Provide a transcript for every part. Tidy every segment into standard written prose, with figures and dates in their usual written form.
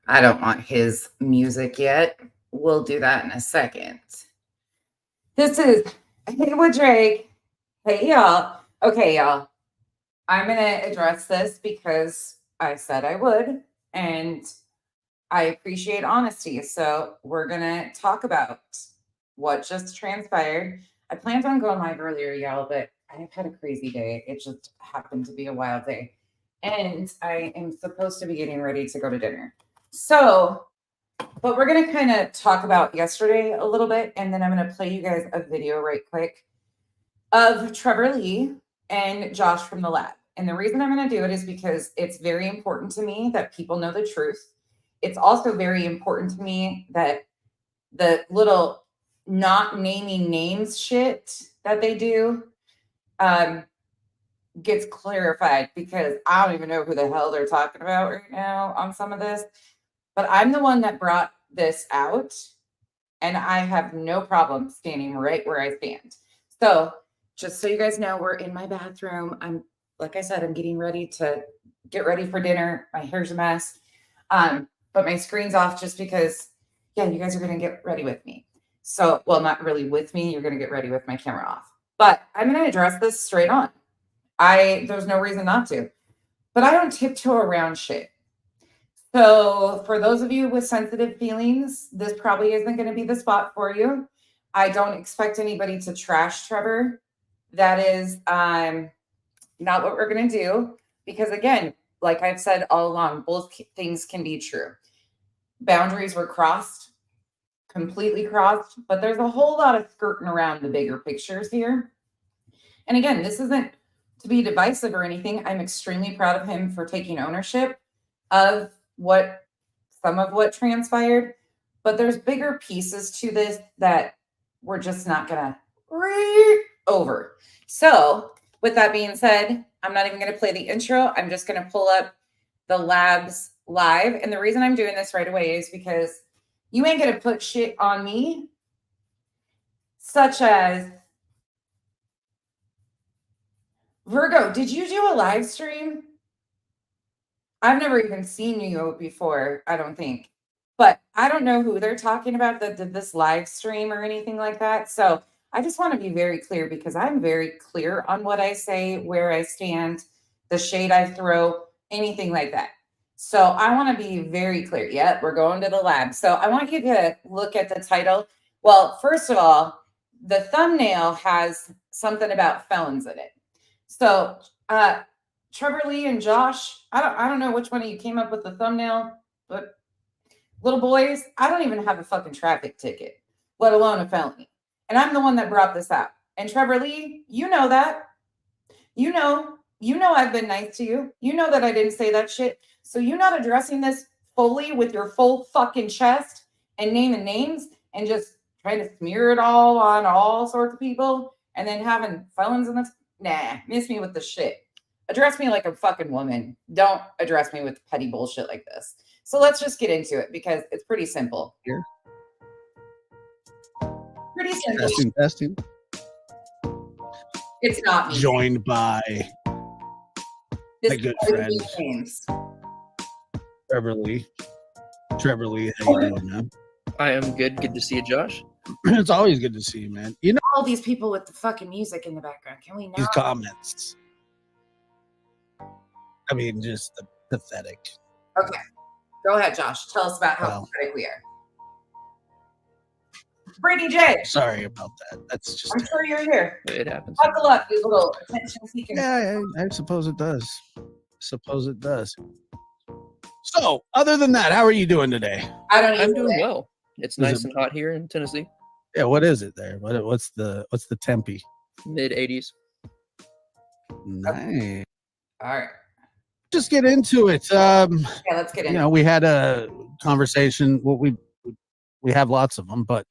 I don't want his music yet. We'll do that in a second. This is Hey with Drake. Hey, y'all. Okay, y'all. I'm going to address this because I said I would, and I appreciate honesty. So we're going to talk about what just transpired. I planned on going live earlier, y'all, but I've had a crazy day. It just happened to be a wild day. And I am supposed to be getting ready to go to dinner. So, but we're going to kind of talk about yesterday a little bit, and then I'm going to play you guys a video right quick of Trevor Lee and Josh from the lab. And the reason I'm going to do it is because it's very important to me that people know the truth. It's also very important to me that the little not naming names shit that they do gets clarified, because I don't even know who the hell they're talking about right now on some of this. But I'm the one that brought this out, and I have no problem standing right where I stand. So just so you guys know, we're in my bathroom. Like I said, I'm getting ready to get ready for dinner. My hair's a mess. But my screen's off just because, yeah, you guys are going to get ready with me. So, well, not really with me. You're going to get ready with my camera off. But I'm going to address this straight on. There's no reason not to. But I don't tiptoe around shit. So for those of you with sensitive feelings, this probably isn't going to be the spot for you. I don't expect anybody to trash Trevor. That is not what we're going to do. Because again, like I've said all along, both things can be true. Boundaries were crossed, completely crossed, but there's a whole lot of skirting around the bigger pictures here. And again, this isn't to be divisive or anything. I'm extremely proud of him for taking ownership of some of what transpired, but there's bigger pieces to this that we're just not gonna read over. So with that being said, I'm not even gonna play the intro. I'm just gonna pull up the labs live. And the reason I'm doing this right away is because you ain't gonna put shit on me, such as Virgo. Did you do a live stream? I've never even seen you before, I don't think. But I don't know who they're talking about that did this live stream or anything like that. So I just want to be very clear, because I'm very clear on what I say, where I stand, the shade I throw, anything like that. So I want to be very clear. Yep, we're going to the lab. So I want you to look at the title. Well, first of all, the thumbnail has something about felons in it. So Trevor Lee and Josh, I don't know which one of you came up with the thumbnail, but little boys, I don't even have a fucking traffic ticket, let alone a felony. And I'm the one that brought this out. And Trevor Lee, you know that. You know I've been nice to you. You know that I didn't say that shit. So you not addressing this fully with your full fucking chest and naming names and just trying to smear it all on all sorts of people and then having felons in this. Nah, miss me with the shit. Address me like a fucking woman. Don't address me with petty bullshit like this. So let's just get into it, because it's pretty simple. Here. Pretty simple. Testing. It's not me. Joined by my good friend Trevor Lee. Trevor Lee, how you doing, man? I am good. Good to see you, Josh. It's always good to see you, man. You know all these people with the fucking music in the background. Can we not? These comments. I mean, just pathetic. Okay. Go ahead, Josh. Tell us about how pathetic we are. Brittany J. Sorry about that. That's just. I'm sure you're here. It happens. Buckle up, you little attention seeking. Yeah, I suppose it does. So, other than that, how are you doing today? I'm doing well. It's nice and hot here in Tennessee. Yeah, what is it there? What's the tempi? Mid 80s. Nice. All right. Just get into it. Yeah, let's get into it. You know, we had a conversation. Well, we have lots of them, but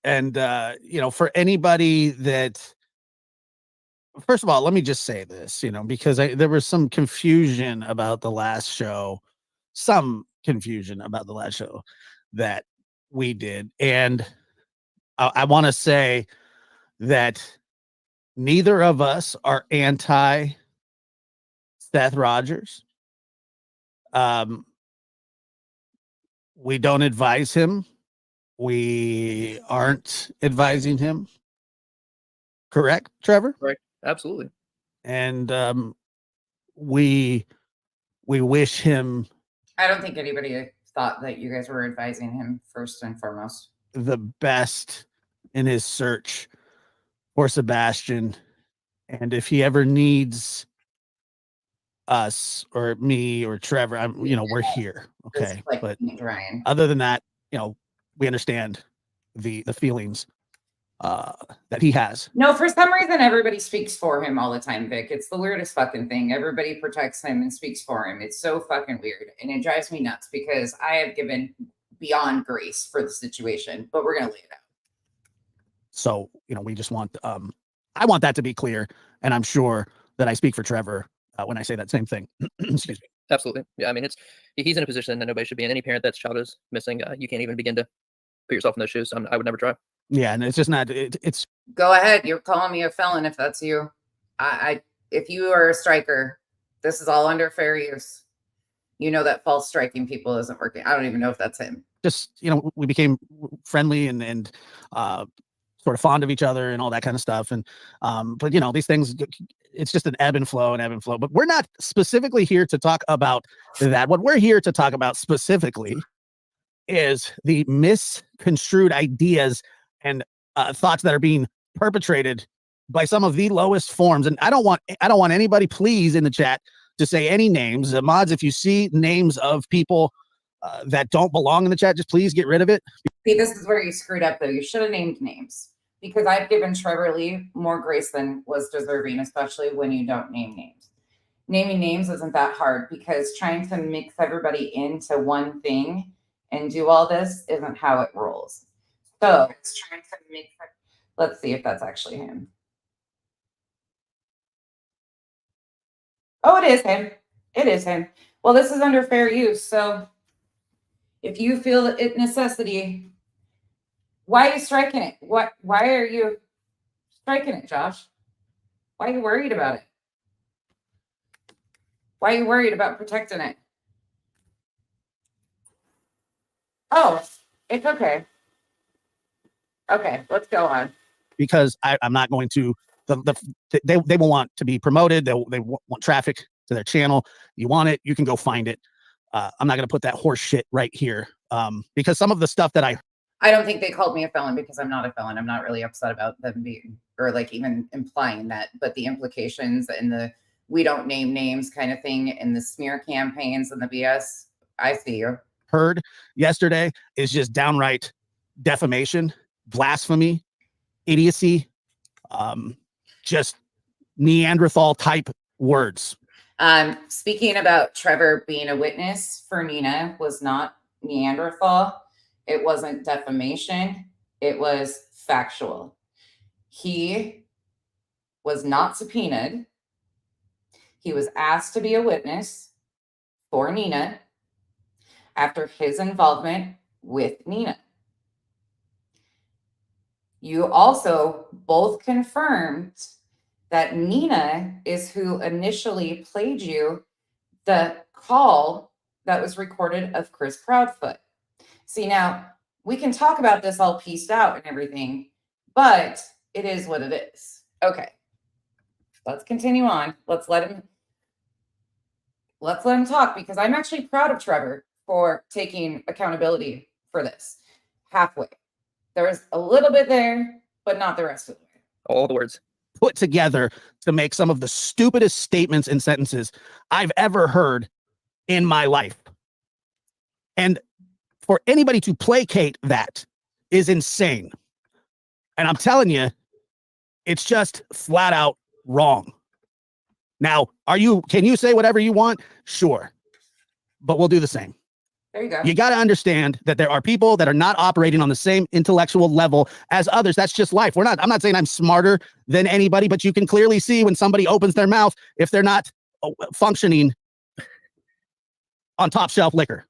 you know, for anybody that, first of all, let me just say this, you know, because there was some confusion about the last show, that we did, and I want to say that neither of us are anti Seth Rogers. Um, we don't advise him. We aren't advising him. Correct, Trevor? Right. Absolutely. And we wish him I don't think anybody thought that you guys were advising him first and foremost. the best in his search for Sebastian. And if he ever needs us or me or Trevor, we're here. Okay. Just like But Ryan. other than that, we understand the feelings that he has. No, for some reason, everybody speaks for him all the time, Vic. It's the weirdest fucking thing. Everybody protects him and speaks for him. It's so fucking weird. And it drives me nuts because I have given beyond grace for the situation, but we're going to lay it out. So, we just want, I want that to be clear. And I'm sure that I speak for Trevor when I say that same thing. Excuse me. Absolutely. Yeah. I mean, he's in a position that nobody should be in. Any parent that's child is missing, you can't even begin to put yourself in those shoes. I would never try. Yeah. And it's just not, it's. Go ahead. You're calling me a felon if that's you. If you are a striker, this is all under fair use. You know that false striking people isn't working. I don't even know if that's him. Just, we became friendly and sort of fond of each other and all that kind of stuff. And, but these things, it's just an ebb and flow, but we're not specifically here to talk about that. What we're here to talk about specifically is the misconstrued ideas and thoughts that are being perpetrated by some of the lowest forms. And I don't want anybody, please, in the chat to say any names. Mods, if you see names of people that don't belong in the chat, just please get rid of it. See, this is where you screwed up, though. You should have named names because I've given Trevor Lee more grace than was deserving, especially when you don't name names. Naming names isn't that hard because trying to mix everybody into one thing and do all this isn't how it rolls. So it's trying to mix. Let's see if that's actually him. Oh, it is him. It is him. Well, this is under fair use. So if you feel it necessity, why are you striking it? Why are you striking it, Josh? Why are you worried about it? Why are you worried about protecting it? Oh, it's okay. Okay, let's go on. Because I'm not going to, they will want to be promoted. They want traffic to their channel. You want it, you can go find it. I'm not going to put that horse shit right here. Because some of the stuff that I don't think they called me a felon because I'm not a felon. I'm not really upset about them being, or like even implying that, but the implications and the we don't name names kind of thing and the smear campaigns and the BS, I see you. Heard yesterday is just downright defamation, blasphemy, idiocy, just Neanderthal type words. Speaking about Trevor being a witness for Nina was not Neanderthal. It wasn't defamation. It was factual. He was not subpoenaed. He was asked to be a witness for Nina after his involvement with Nina. You also both confirmed that Nina is who initially played you the call that was recorded of Chris Proudfoot. See, now we can talk about this all pieced out and everything, but it is what it is. Okay, let's continue on. Let's let him talk because I'm actually proud of Trevor for taking accountability for this. Halfway. There's a little bit there, but not the rest of the way. All the words put together to make some of the stupidest statements and sentences I've ever heard in my life. And for anybody to placate that is insane. And I'm telling you, it's just flat out wrong. Now, can you say whatever you want? Sure. But we'll do the same. There you go. You got to understand that there are people that are not operating on the same intellectual level as others. That's just life. I'm not saying I'm smarter than anybody, but you can clearly see when somebody opens their mouth if they're not functioning on top shelf liquor.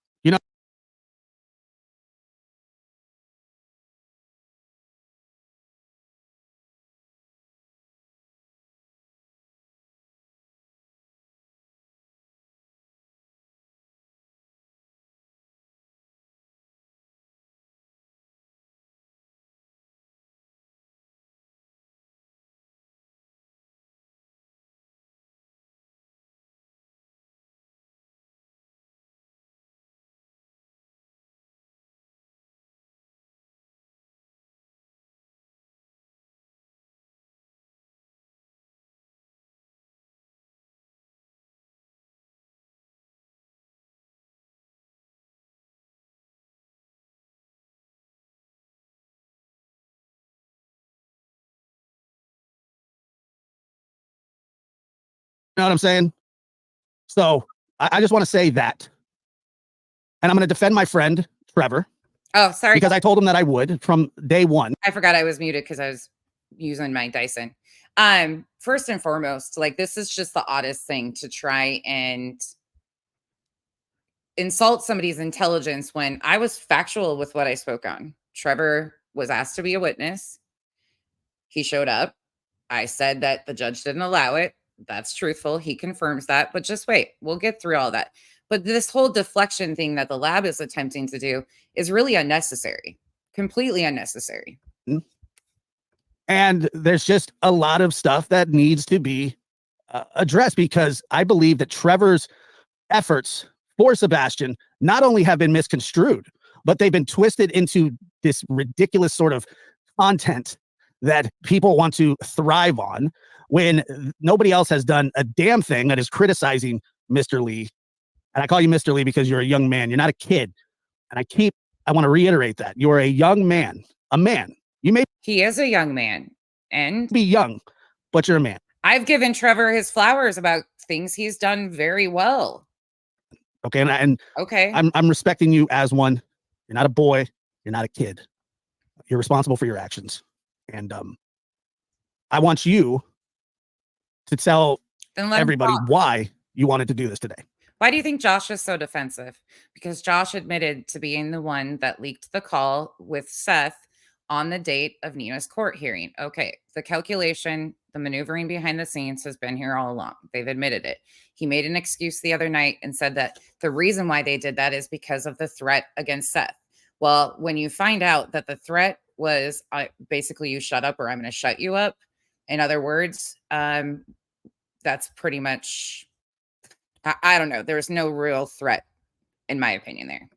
know what I'm saying? So I just want to say that. And I'm going to defend my friend, Trevor. Oh, sorry. Because I told him that I would from day one. I forgot I was muted because I was using my Dyson. First and foremost, like, this is just the oddest thing to try and insult somebody's intelligence when I was factual with what I spoke on. Trevor was asked to be a witness. He showed up. I said that the judge didn't allow it. That's truthful. He confirms that. But just wait, we'll get through all that. But this whole deflection thing that the lab is attempting to do is really unnecessary, completely unnecessary. And there's just a lot of stuff that needs to be addressed, because I believe that Trevor's efforts for Sebastian not only have been misconstrued, but they've been twisted into this ridiculous sort of content that people want to thrive on, when nobody else has done a damn thing that is criticizing Mr. Lee. And I call you Mr. Lee because you're a young man. You're not a kid. And I want to reiterate that. You're a young man, a man. He is a young man and Be young, but you're a man. I've given Trevor his flowers about things he's done very well. Okay. And okay. I'm respecting you as one. You're not a boy. You're not a kid. You're responsible for your actions. And I want you to tell everybody why you wanted to do this today. Why do you think Josh is so defensive? Because Josh admitted to being the one that leaked the call with Seth on the date of Nina's court hearing. Okay, the calculation, the maneuvering behind the scenes has been here all along. They've admitted it. He made an excuse the other night and said that the reason why they did that is because of the threat against Seth. Well, when you find out that the threat was basically you shut up or I'm going to shut you up, in other words, that's pretty much, I don't know. There's no real threat, in my opinion, there.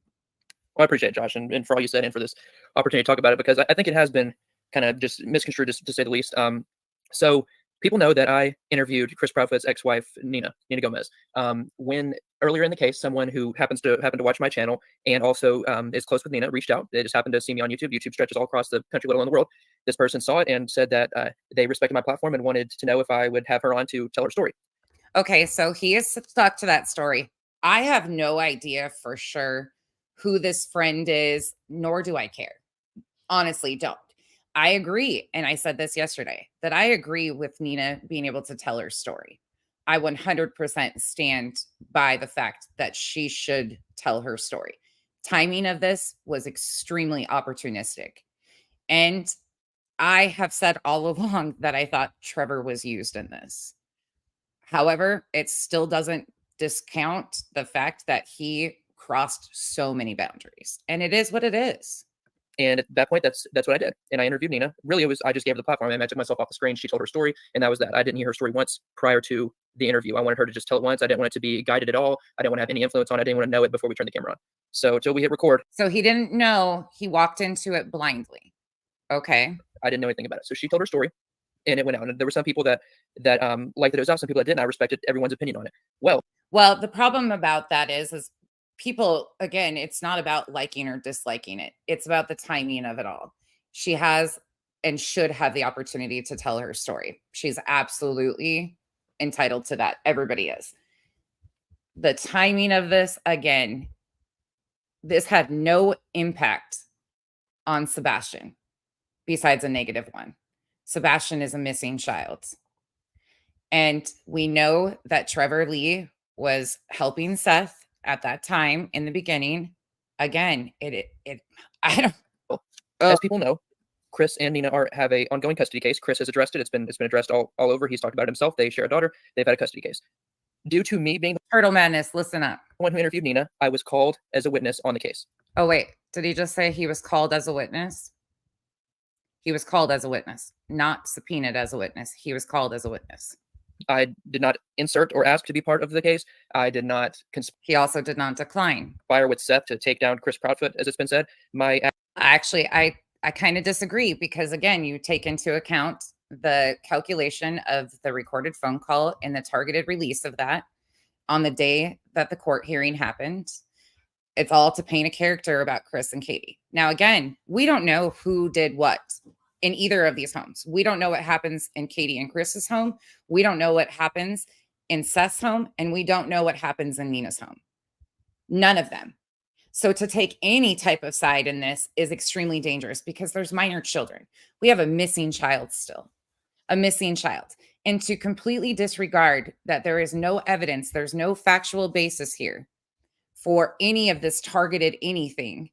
Well, I appreciate it, Josh, and for all you said and for this opportunity to talk about it, because I think it has been kind of just misconstrued, to say the least. So people know that I interviewed Chris Proudfoot's ex-wife, Nina Gomez. When earlier in the case, someone who happened to watch my channel and also is close with Nina reached out. They just happened to see me on YouTube. YouTube stretches all across the country, let alone the world. This person saw it and said that they respected my platform and wanted to know if I would have her on to tell her story. Okay, so he is stuck to that story. I have no idea for sure who this friend is, nor do I care. Honestly, don't. I agree, and I said this yesterday, that I agree with Nina being able to tell her story. I 100% stand by the fact that she should tell her story. Timing of this was extremely opportunistic. And I have said all along that I thought Trevor was used in this. However, it still doesn't discount the fact that he crossed so many boundaries, and it is what it is. And at that point, that's what I did. And I interviewed Nina. Really, I just gave her the platform. I took myself off the screen. She told her story, and that was that. I didn't hear her story once prior to the interview. I wanted her to just tell it once. I didn't want it to be guided at all. I didn't want to have any influence on it. I didn't want to know it before we turned the camera on. So until we hit record. So he didn't know. He walked into it blindly. Okay. I didn't know anything about it. So she told her story, and it went out. And there were some people that liked that it was out. Some people that didn't. I respected everyone's opinion on it. Well, the problem about that is people, again, it's not about liking or disliking it. It's about the timing of it all. She has and should have the opportunity to tell her story. She's absolutely entitled to that. Everybody is. The timing of this, again, this had no impact on Sebastian besides a negative one. Sebastian is a missing child. And we know that Trevor Lee was helping Seth at that time in the beginning. Again, I don't. As people know, Chris and Nina have a ongoing custody case. Chris has addressed it. It's been addressed all over. He's talked about it himself. They share a daughter. They've had a custody case. Due to me being the Turtle Madness, listen up. one who interviewed Nina, I was called as a witness on the case. Oh, wait. Did he just say he was called as a witness? He was called as a witness, not subpoenaed as a witness. He was called as a witness. I did not insert or ask to be part of the case. I did not He also did not decline. conspire with Seth to take down Chris Proudfoot, as it's been said. Actually, I kind of disagree, because again, you take into account the calculation of the recorded phone call and the targeted release of that on the day that the court hearing happened. It's all to paint a character about Chris and Katie. Now, again, we don't know who did what in either of these homes. We don't know what happens in Katie and Chris's home. We don't know what happens in Seth's home, and we don't know what happens in Nina's home. None of them. So to take any type of side in this is extremely dangerous because there's minor children. We have a missing child still, a missing child. And to completely disregard that there is no evidence, there's no factual basis here for any of this targeted anything,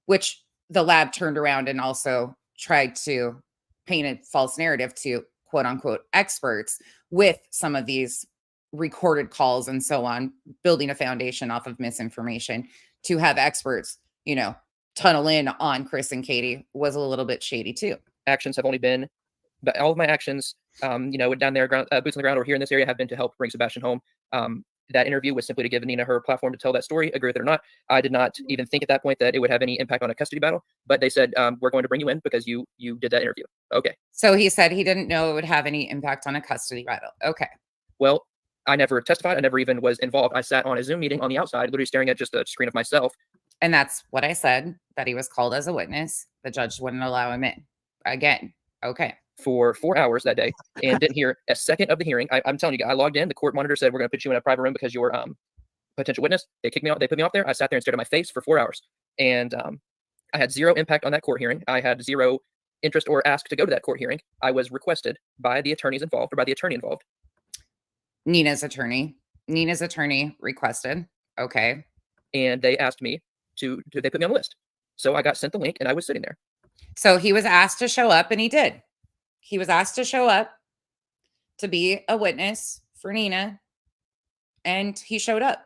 which the lab turned around and also tried to paint a false narrative to quote unquote experts with some of these recorded calls and so on, building a foundation off of misinformation to have experts, tunnel in on Chris and Katie was a little bit shady too. Actions have only been, but all of my actions, down there, boots on the ground or here in this area have been to help bring Sebastian home. That interview was simply to give Nina her platform to tell that story, agree with it or not. I did not even think at that point that it would have any impact on a custody battle, but they said, we're going to bring you in because you did that interview. Okay. So he said he didn't know it would have any impact on a custody battle. Okay. Well, I never testified. I never even was involved. I sat on a Zoom meeting on the outside, literally staring at just a screen of myself. And that's what I said, that he was called as a witness. The judge wouldn't allow him in. Again. Okay. For 4 hours that day and didn't hear a second of the hearing. I'm telling you, I logged in. The court monitor said, we're going to put you in a private room because you're potential witness. They kicked me out. They put me off there. I sat there and stared at my face for 4 hours. And I had zero impact on that court hearing. I had zero interest or ask to go to that court hearing. I was requested by the attorneys involved or by the attorney involved. Nina's attorney requested. Okay. And they asked me they put me on the list. So I got sent the link and I was sitting there. So he was asked to show up and he did. He was asked to show up to be a witness for Nina and he showed up.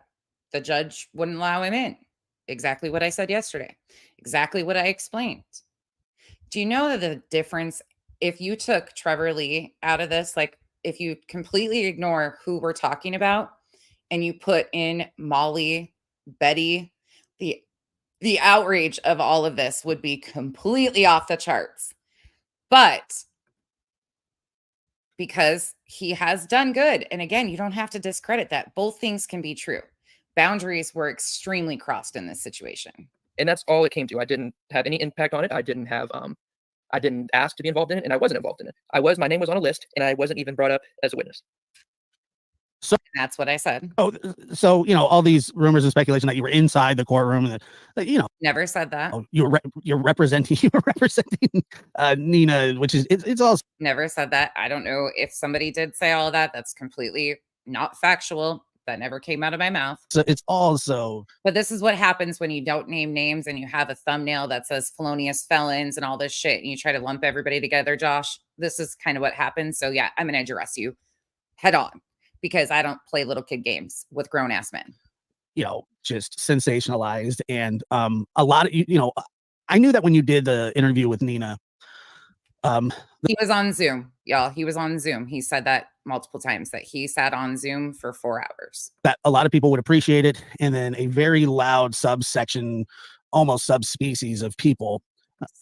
The judge wouldn't allow him in. Exactly what I said yesterday. Exactly what I explained. Do you know the difference if you took Trevor Lee out of this? Like if you completely ignore who we're talking about and you put in Molly, Betty, the outrage of all of this would be completely off the charts. But because he has done good. And again, you don't have to discredit that. Both things can be true. Boundaries were extremely crossed in this situation. And that's all it came to. I didn't have any impact on it. I didn't ask to be involved in it and I wasn't involved in it. My name was on a list and I wasn't even brought up as a witness. So and that's what I said. Oh, so all these rumors and speculation that you were inside the courtroom, that never said that. Oh, you're representing Nina, which is it's all never said that. I don't know if somebody did say all of that. That's completely not factual. That never came out of my mouth. So it's also. But this is what happens when you don't name names and you have a thumbnail that says felonious felons and all this shit, and you try to lump everybody together. Josh, this is kind of what happens. So yeah, I'm going to address you head on. Because I don't play little kid games with grown ass men. Just sensationalized. And a lot of, I knew that when you did the interview with Nina. He was on Zoom, y'all. He was on Zoom. He said that multiple times that he sat on Zoom for 4 hours. That a lot of people would appreciate it. And then a very loud subsection, almost subspecies of people.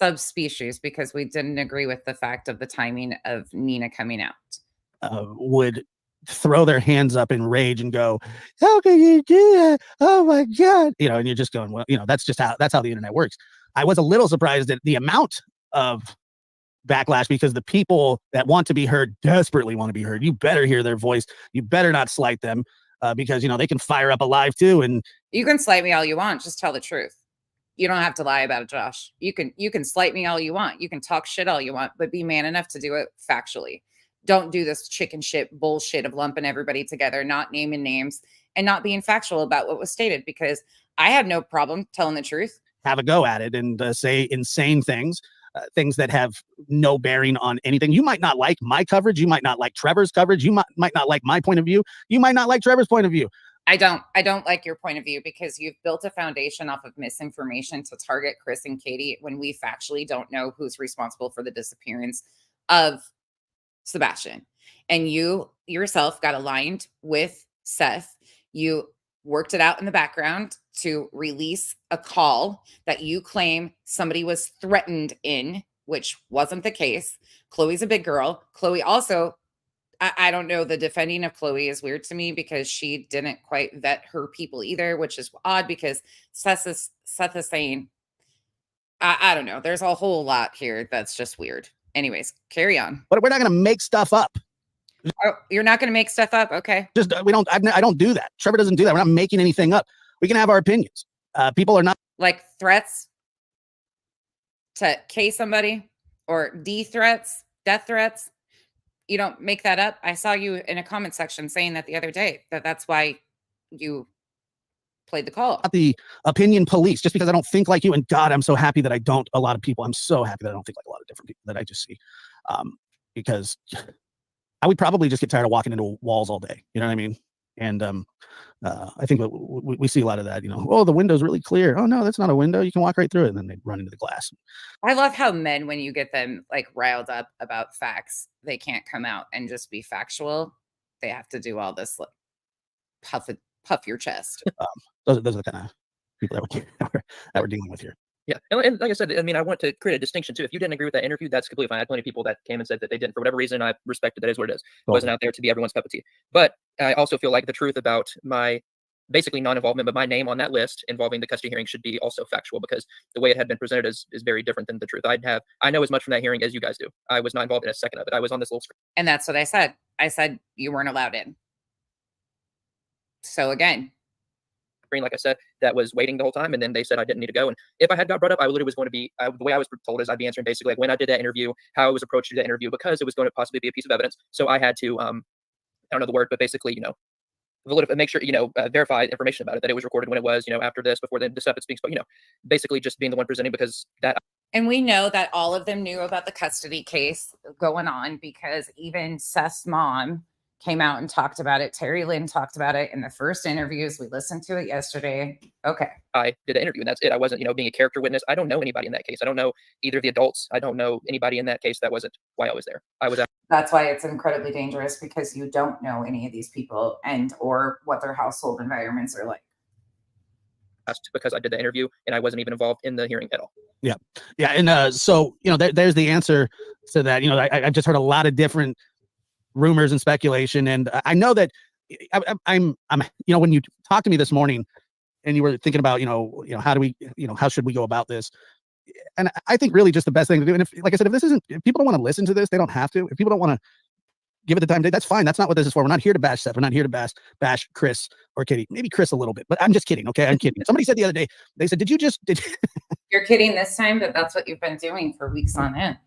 Subspecies, because we didn't agree with the fact of the timing of Nina coming out. Would throw their hands up in rage and go, how can you do that? Oh my God. And you're just going, well, that's how the internet works. I was a little surprised at the amount of backlash because the people that want to be heard desperately want to be heard. You better hear their voice. You better not slight them because, they can fire up a live too. And you can slight me all you want. Just tell the truth. You don't have to lie about it, Josh. You can slight me all you want. You can talk shit all you want, but be man enough to do it factually. Don't do this chicken shit bullshit of lumping everybody together, not naming names, and not being factual about what was stated, because I have no problem telling the truth. Have a go at it and say insane things, things that have no bearing on anything. You might not like my coverage. You might not like Trevor's coverage. You might not like my point of view. You might not like Trevor's point of view. I don't like your point of view because you've built a foundation off of misinformation to target Chris and Katie when we factually don't know who's responsible for the disappearance of Sebastian. And you yourself got aligned with Seth. You worked it out in the background to release a call that you claim somebody was threatened in, which wasn't the case. Chloe's a big girl. Chloe also, I don't know, the defending of Chloe is weird to me because she didn't quite vet her people either, which is odd because Seth is saying, I don't know. There's a whole lot here that's just weird. Anyways, carry on. But we're not going to make stuff up. Oh, you're not going to make stuff up. Okay. Just I don't do that. Trevor doesn't do that. We're not making anything up. We can have our opinions. People are not Like threats to K somebody or D threats, death threats. You don't make that up. I saw you in a comment section saying that the other day, that's why you played the call. the opinion police just because I don't think like you. And God, I'm so happy that I don't. A lot of people, I'm so happy that I don't think like a lot of different people that I just see, because I would probably just get tired of walking into walls all day. You know what I mean? And I think we see a lot of that. You know, oh, the window's really clear. Oh no, that's not a window. You can walk right through it, and then they run into the glass. I love how men, when you get them like riled up about facts, they can't come out and just be factual. They have to do all this like, puff your chest. Those are the kind of people that we're dealing with here. Yeah, and like I said, I mean, I want to create a distinction too. If you didn't agree with that interview, that's completely fine. I had plenty of people that came and said that they didn't for whatever reason. I respected that is what it is. It wasn't out there to be everyone's cup of tea. But I also feel like the truth about my basically non-involvement, but my name on that list involving the custody hearing should be also factual, because the way it had been presented is very different than the truth. I know as much from that hearing as you guys do. I was not involved in a second of it. I was on this little screen. And that's what I said. I said you weren't allowed in. So again, Like I said, that was waiting the whole time, and then they said I didn't need to go. And if I had got brought up, I literally was going to be the way I was told is I'd be answering basically like when I did that interview, how I was approached to that interview, because it was going to possibly be a piece of evidence. So I had to I don't know the word, but basically, make sure, verify information about it, that it was recorded when it was, after this, before the stuff that's being spoken, basically just being the one presenting, because that. And we know that all of them knew about the custody case going on, because even Seth's mom came out and talked about it. Terry Lynn talked about it in the first interviews. We listened to it yesterday. Okay. I did an interview, and that's it. I wasn't, being a character witness. I don't know anybody in that case. I don't know either of the adults. I don't know anybody in that case. That wasn't why I was there. That's why it's incredibly dangerous, because you don't know any of these people and or what their household environments are like. Because I did the interview and I wasn't even involved in the hearing at all. Yeah. Yeah. And so, there's the answer to that. I just heard a lot of different rumors and speculation. And I know that I'm, when you talked to me this morning and you were thinking about, how do we, how should we go about this? And I think really just the best thing to do. And if, like I said, if people don't want to listen to this, they don't have to. If people don't want to give it the time of day, that's fine. That's not what this is for. We're not here to bash Seth. We're not here to bash Chris or Kitty. Maybe Chris a little bit, but I'm just kidding. Okay. I'm kidding. Somebody said the other day, they said, You're kidding this time, but that's what you've been doing for weeks on end.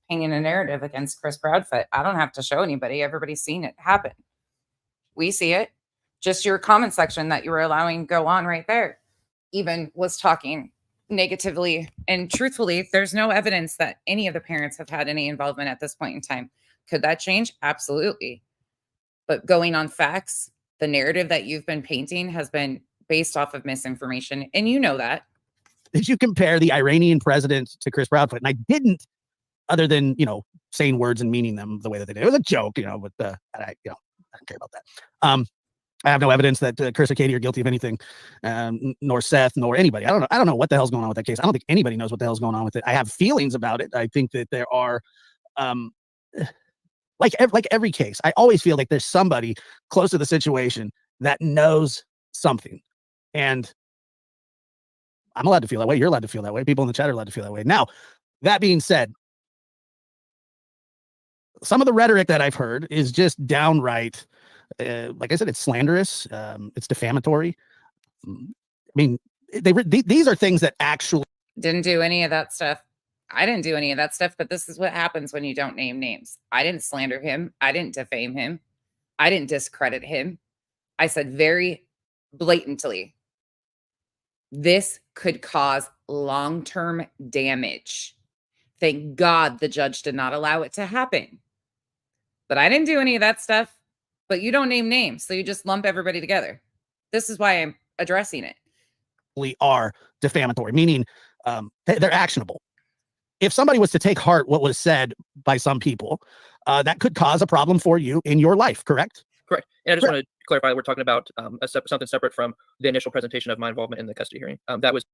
Painting a narrative against Chris Proudfoot. I don't have to show anybody. Everybody's seen it happen. We see it. Just your comment section that you were allowing go on right there even was talking negatively. And truthfully, there's no evidence that any of the parents have had any involvement at this point in time. Could that change? Absolutely. But going on facts, the narrative that you've been painting has been based off of misinformation. And you know that. Did you compare the Iranian president to Chris Proudfoot? And I didn't, other than, saying words and meaning them the way that they did. It was a joke, but I don't care about that. I have no evidence that Chris or Katie are guilty of anything, nor Seth, nor anybody. I don't know what the hell's going on with that case. I don't think anybody knows what the hell's going on with it. I have feelings about it. I think that there are, like every case, I always feel like there's somebody close to the situation that knows something. And I'm allowed to feel that way. You're allowed to feel that way. People in the chat are allowed to feel that way. Now, that being said, some of the rhetoric that I've heard is just downright, like I said, it's slanderous. It's defamatory. I mean, these are things that actually didn't do any of that stuff. I didn't do any of that stuff, but this is what happens when you don't name names. I didn't slander him. I didn't defame him. I didn't discredit him. I said very blatantly, this could cause long-term damage. Thank God the judge did not allow it to happen. But I didn't do any of that stuff. But you don't name names, so you just lump everybody together. This is why I'm addressing it. We are defamatory, meaning they're actionable. If somebody was to take heart what was said by some people, that could cause a problem for you in your life, correct? Correct. And I just want to clarify, we're talking about something separate from the initial presentation of my involvement in the custody hearing.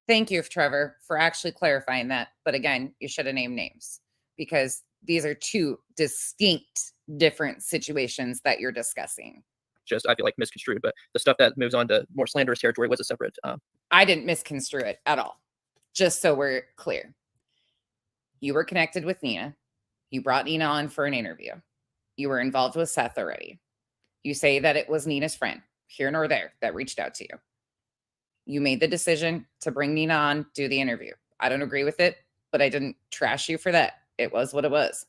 Thank you, Trevor, for actually clarifying that. But again, you should have named names, because these are two distinct, different situations that you're discussing. Just, I feel like, misconstrued, but the stuff that moves on to more slanderous territory was a separate. I didn't misconstrue it at all. Just so we're clear. You were connected with Nina. You brought Nina on for an interview. You were involved with Seth already. You say that it was Nina's friend, here nor there, that reached out to you. You made the decision to bring Nina on, do the interview. I don't agree with it, but I didn't trash you for that. It was what it was.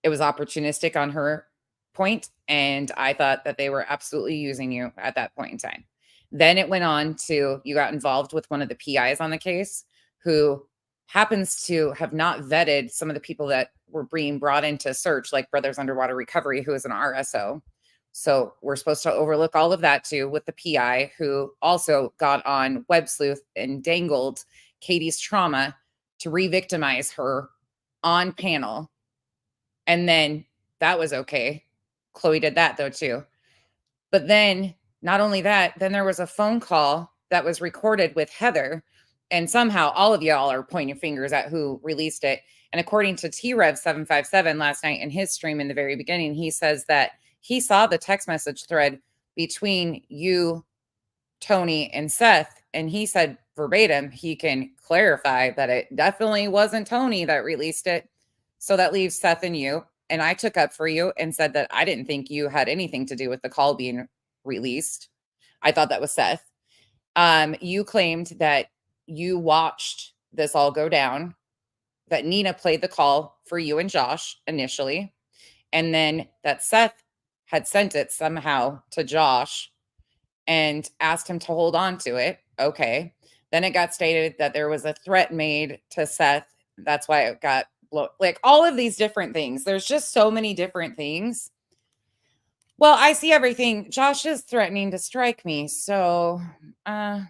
It was opportunistic on her point, and I thought that they were absolutely using you at that point in time. Then it went on to, you got involved with one of the PIs on the case who happens to have not vetted some of the people that were being brought into search, like Brothers Underwater Recovery, who is an RSO. So we're supposed to overlook all of that too, with the PI who also got on Web Sleuth and dangled Katie's trauma to re-victimize her on panel. And then that was okay. Chloe did that though too. But then not only that, then there was a phone call that was recorded with Heather. And somehow all of y'all are pointing fingers at who released it. And according to T-Rev757 last night in his stream in the very beginning, he says that he saw the text message thread between you, Tony, and Seth. And he said verbatim, he can clarify that it definitely wasn't Tony that released it. So that leaves Seth and you. And I took up for you and said that I didn't think you had anything to do with the call being released. I thought that was Seth. You claimed that you watched this all go down, that Nina played the call for you and Josh initially, and then that Seth had sent it somehow to Josh and asked him to hold on to it. Okay. Then it got stated that there was a threat made to Seth. That's why it got like all of these different things. There's just so many different things. Well, I see everything. Josh is threatening to strike me. So, I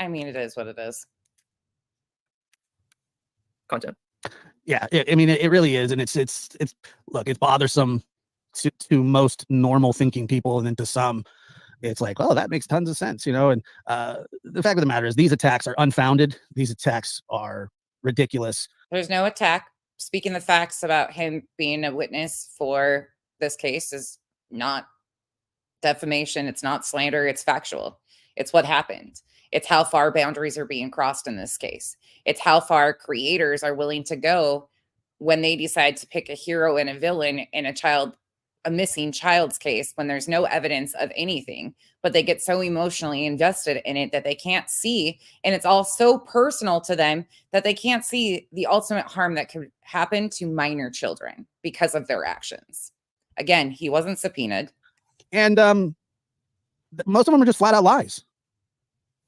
mean, it is what it is. Content. Yeah, I mean, it really is, and it's look, it's bothersome to most normal thinking people, and then to some, it's like, oh, that makes tons of sense, you know. And the fact of the matter is, these attacks are unfounded. These attacks are ridiculous. There's no attack. Speaking the facts about him being a witness for this case is not defamation. It's not slander. It's factual. It's what happened. It's how far boundaries are being crossed in this case. It's how far creators are willing to go when they decide to pick a hero and a villain in a missing child's case, when there's no evidence of anything, but they get so emotionally invested in it that they can't see. And it's all so personal to them that they can't see the ultimate harm that could happen to minor children because of their actions. Again, he wasn't subpoenaed. And most of them are just flat out lies.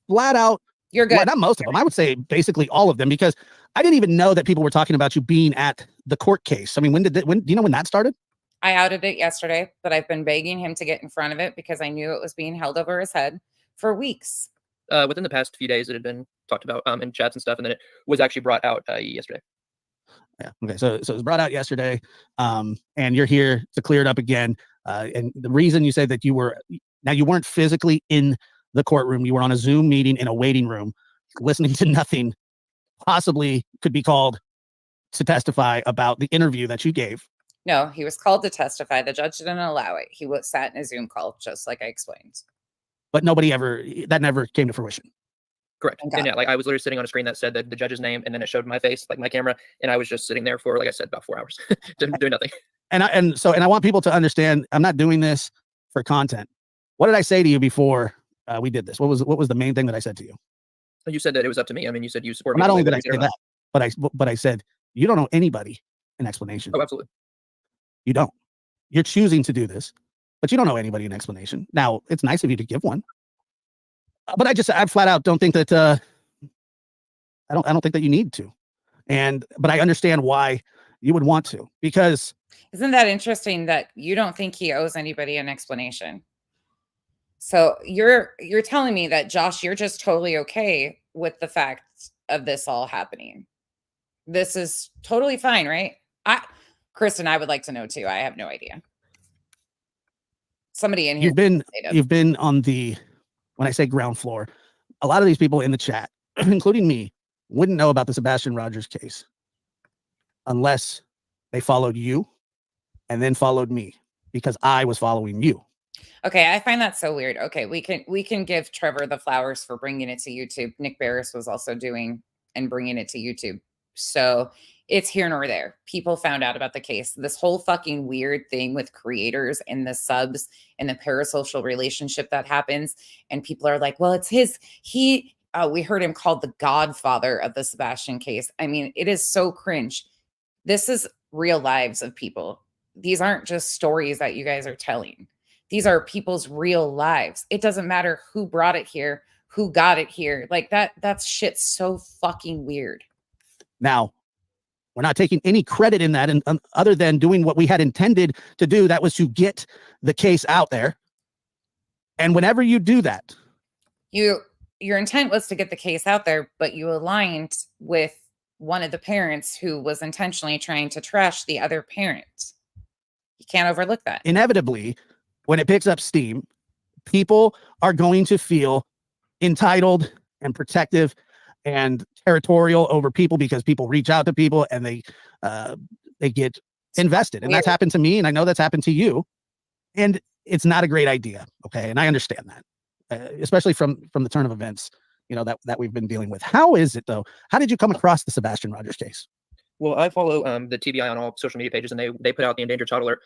Flat out. You're good. Well, not most of them. I would say basically all of them, because I didn't even know that people were talking about you being at the court case. I mean, when do you know when that started? I outed it yesterday, but I've been begging him to get in front of it because I knew it was being held over his head for weeks. Within the past few days, it had been talked about in chats and stuff, and then it was actually brought out yesterday. Yeah. Okay. So it was brought out yesterday, and you're here to clear it up again. And the reason you say that you weren't physically in the courtroom, you were on a Zoom meeting in a waiting room, listening to nothing, possibly could be called to testify about the interview that you gave. No, he was called to testify. The judge didn't allow it. He was sat in a Zoom call, just like I explained. But that never came to fruition. Correct. And yeah, like I was literally sitting on a screen that said the judge's name, and then it showed my face, like my camera, and I was just sitting there for, like I said, about 4 hours, doing nothing. And I want people to understand, I'm not doing this for content. What did I say to you before we did this? What was the main thing that I said to you? You said that it was up to me. I mean, you said you support me. Not only did I say that, but I said you don't owe anybody an explanation. Oh, absolutely. You don't. You're choosing to do this, but you don't owe anybody an explanation. Now, it's nice of you to give one, but I flat out don't think that I don't think that you need to. But I understand why you would want to, because isn't that interesting that you don't think he owes anybody an explanation? So you're telling me that, Josh, you're just totally okay with the fact of this all happening. This is totally fine, right? Kristen, I would like to know too. I have no idea. Somebody in here. You've been on the, when I say ground floor, a lot of these people in the chat, including me, wouldn't know about the Sebastian Rogers case unless they followed you and then followed me, because I was following you. Okay, I find that so weird. Okay, we can give Trevor the flowers for bringing it to YouTube. Nick Barris was also doing and bringing it to YouTube. So it's here nor there. People found out about the case. This whole fucking weird thing with creators and the subs and the parasocial relationship that happens. And people are like, well, it's we heard him called the godfather of the Sebastian case. I mean, it is so cringe. This is real lives of people. These aren't just stories that you guys are telling. These are people's real lives. It doesn't matter who brought it here, who got it here. Like that's shit so fucking weird. Now, we're not taking any credit in that, and other than doing what we had intended to do, that was to get the case out there. And whenever you do that, your intent was to get the case out there, but you aligned with one of the parents who was intentionally trying to trash the other parent. You can't overlook that. Inevitably, when it picks up steam, people are going to feel entitled and protective and territorial over people because people reach out to people and they get invested. And that's happened to me, and I know that's happened to you. And it's not a great idea. Okay. And I understand that, especially from the turn of events, that we've been dealing with. How is it though? How did you come across the Sebastian Rogers case? Well, I follow the TBI on all social media pages, and they put out the endangered child alert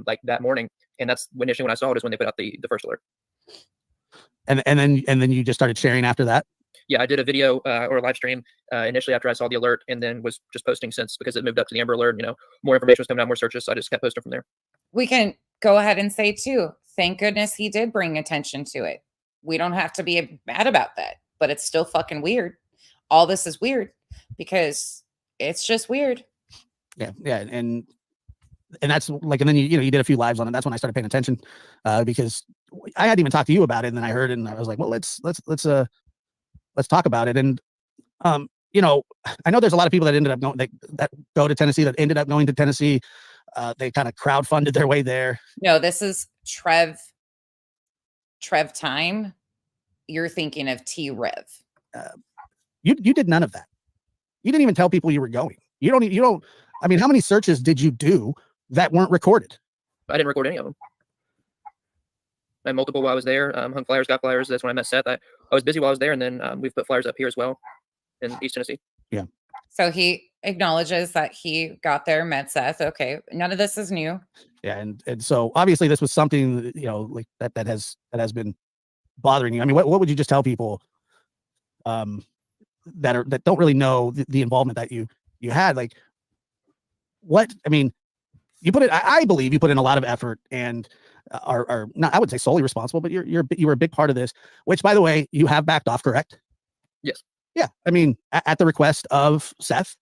like that morning, and that's initially when I saw it, is when they put out the first alert. And then you just started sharing after that? Yeah, I did a video or a live stream initially after I saw the alert, and then was just posting since, because it moved up to the Amber Alert. More information was coming out, more searches, so I just kept posting from there. We can go ahead and say too, thank goodness he did bring attention to it. We don't have to be mad about that, but it's still fucking weird. All this is weird because it's just weird. Yeah. And that's like, and then you did a few lives on it. That's when I started paying attention because I hadn't even talked to you about it. And then I heard it and I was like, well, let's talk about it. And, I know there's a lot of people that ended up going, that go to Tennessee, that ended up going to Tennessee. They kind of crowdfunded their way there. No, this is Trev time. You're thinking of T-Rev. You did none of that. You didn't even tell people you were going. You don't, I mean, how many searches did you do that weren't recorded? I didn't record any of them. I had multiple while I was there. Hung flyers, got flyers. That's when I met Seth. I was busy while I was there, and then we've put flyers up here as well in East Tennessee. Yeah. So he acknowledges that he got there, met Seth. Okay, none of this is new. Yeah, and so obviously this was something like that has been bothering you. I mean, what would you just tell people that don't really know the involvement that you had? Like, what, I mean, you put it, I believe you put in a lot of effort and are not, I would say solely responsible, but you were a big part of this, which, by the way, you have backed off, correct? Yes. Yeah. I mean, at the request of Seth,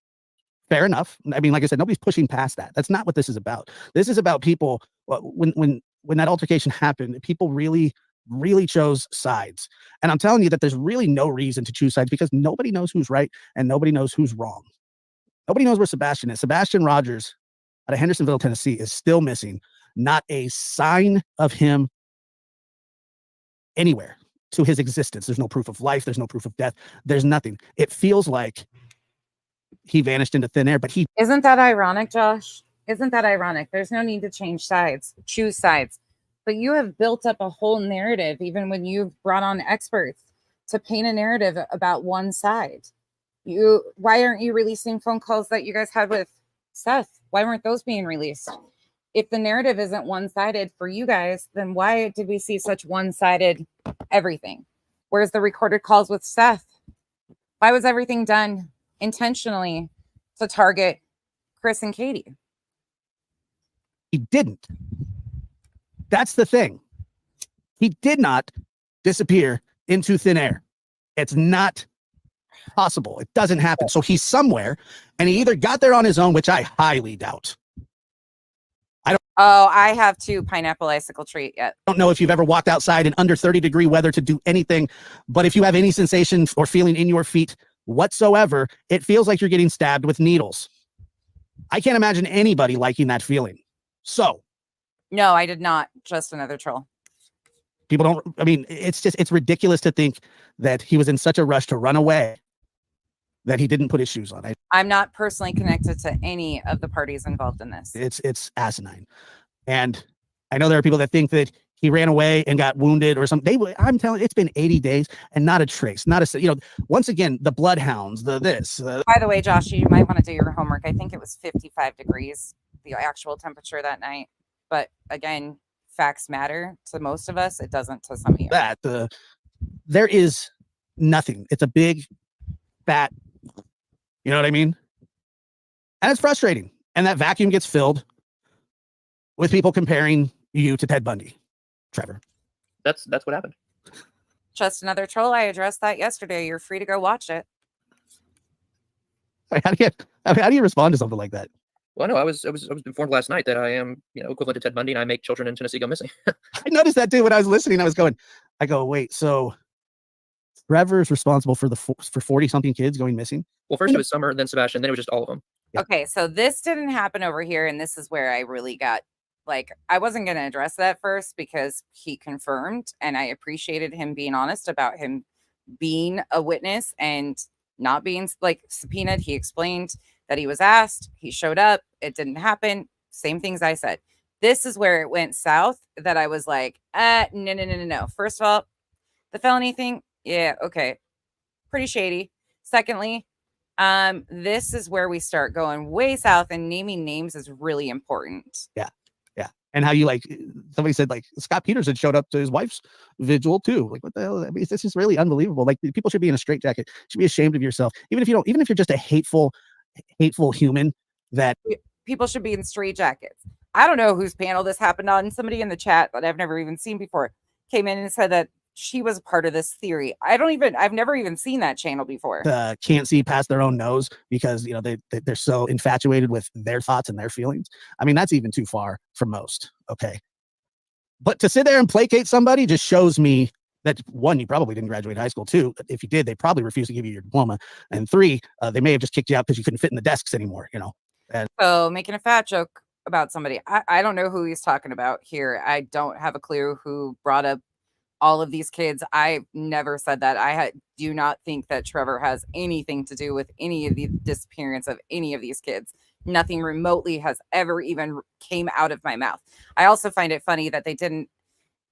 fair enough. I mean, like I said, nobody's pushing past that. That's not what this is about. This is about people. When that altercation happened, people really chose sides. And I'm telling you that there's really no reason to choose sides, because nobody knows who's right and nobody knows who's wrong. Nobody knows where Sebastian is. Sebastian Rogers out of Hendersonville, Tennessee is still missing. Not a sign of him anywhere to his existence. There's no proof of life. There's no proof of death. There's nothing. It feels like he vanished into thin air, but he... Isn't that ironic, Josh? Isn't that ironic? There's no need to choose sides. But you have built up a whole narrative, even when you've brought on experts to paint a narrative about one side. Why aren't you releasing phone calls that you guys had with Seth? Why weren't those being released? If the narrative isn't one-sided for you guys, then why did we see such one-sided everything? Where's the recorded calls with Seth? Why was everything done intentionally to target Chris and Katie? He didn't. That's the thing. He did not disappear into thin air. It's not possible. It doesn't happen. So he's somewhere, and he either got there on his own, which I highly doubt. I have 2 pineapple icicle treat yet. I don't know if you've ever walked outside in under 30-degree weather to do anything, but if you have any sensation or feeling in your feet whatsoever, it feels like you're getting stabbed with needles. I can't imagine anybody liking that feeling. So. No, I did not. Just another troll. People don't, I mean, it's ridiculous to think that he was in such a rush to run away that he didn't put his shoes on. I'm not personally connected to any of the parties involved in this. It's asinine. And I know there are people that think that he ran away and got wounded or something. I'm telling you, it's been 80 days and not a trace, not a, once again, the bloodhounds, By the way, Josh, you might want to do your homework. I think it was 55 degrees, the actual temperature that night. But again, facts matter to most of us. It doesn't to some of you. There is nothing. It's a big, fat, you know what I mean? And it's frustrating. And that vacuum gets filled with people comparing you to Ted Bundy, Trevor. That's what happened. Just another troll. I addressed that yesterday. You're free to go watch it. How do you respond to something like that? Well, no, I was informed last night that I am, equivalent to Ted Bundy, and I make children in Tennessee go missing. I noticed that too when I was listening. I go, wait, so Trevor's responsible for for 40 something kids going missing? Well, first it was Summer, then Sebastian, then it was just all of them. Yeah. Okay, so this didn't happen over here, and this is where I really got, I wasn't going to address that first because he confirmed, and I appreciated him being honest about him being a witness and not being subpoenaed. He explained that he was asked, he showed up, it didn't happen. Same things I said. This is where it went south that I was like, no. First of all, the felony thing, yeah, okay, pretty shady. Secondly, this is where we start going way south, and naming names is really important. Yeah. And how you somebody said Scott Peterson showed up to his wife's vigil too. What the hell? I mean, this is really unbelievable. People should be in a straitjacket. Should be ashamed of yourself. Even if you're just a hateful human, that people should be in straitjackets. I don't know whose panel this happened on. Somebody in the chat that I've never even seen before came in and said that she was a part of this theory. I've never even seen that channel before. Can't see past their own nose because they're so infatuated with their thoughts and their feelings. I mean, that's even too far for most. Okay, but to sit there and placate somebody just shows me that, one, you probably didn't graduate high school. Two, if you did, they probably refused to give you your diploma. And three, they may have just kicked you out because you couldn't fit in the desks anymore. And so making a fat joke about somebody, I don't know who he's talking about here. I don't have a clue who brought up all of these kids. I never said that. I do not think that Trevor has anything to do with any of the disappearance of any of these kids. Nothing remotely has ever even came out of my mouth. I also find it funny that they didn't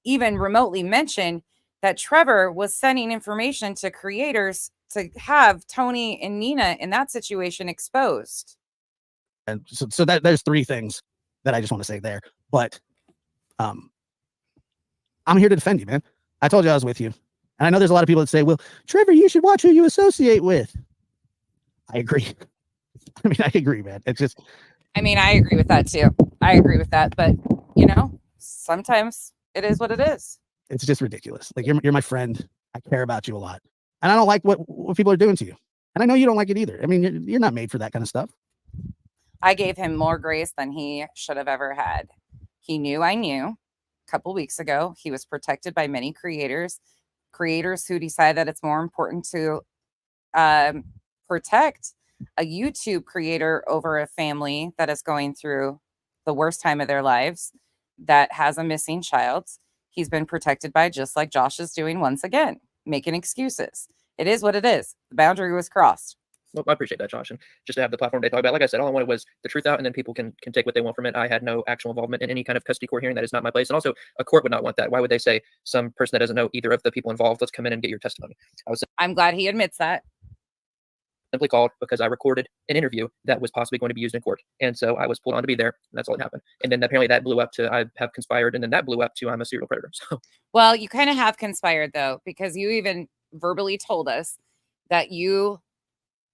even remotely mention that Trevor was sending information to creators to have Tony and Nina in that situation exposed. And so that there's three things that I just want to say there. But I'm here to defend you, man. I told you I was with you. And I know there's a lot of people that say, well, Trevor, you should watch who you associate with. I agree. I mean, I agree, man. It's just. I mean, I agree with that too. I agree with that. But, sometimes it is what it is. It's just ridiculous. You're my friend. I care about you a lot. And I don't like what people are doing to you. And I know you don't like it either. I mean, you're not made for that kind of stuff. I gave him more grace than he should have ever had. He knew I knew. Couple weeks ago, he was protected by many creators who decide that it's more important to protect a YouTube creator over a family that is going through the worst time of their lives, that has a missing child. He's been protected by, just like Josh is doing once again, making excuses. It is what it is. The boundary was crossed. Well, I appreciate that, Josh, and just to have the platform to talk about. Like I said, all I wanted was the truth out, and then people can take what they want from it. I had no actual involvement in any kind of custody court hearing. That is not my place, and also a court would not want that. Why would they say some person that doesn't know either of the people involved, let's come in and get your testimony? I'm glad he admits that. Simply called because I recorded an interview that was possibly going to be used in court, and so I was pulled on to be there. And that's all that happened. And then apparently that blew up to I have conspired, and then that blew up to I'm a serial predator. So, well, you kind of have conspired though, because you even verbally told us that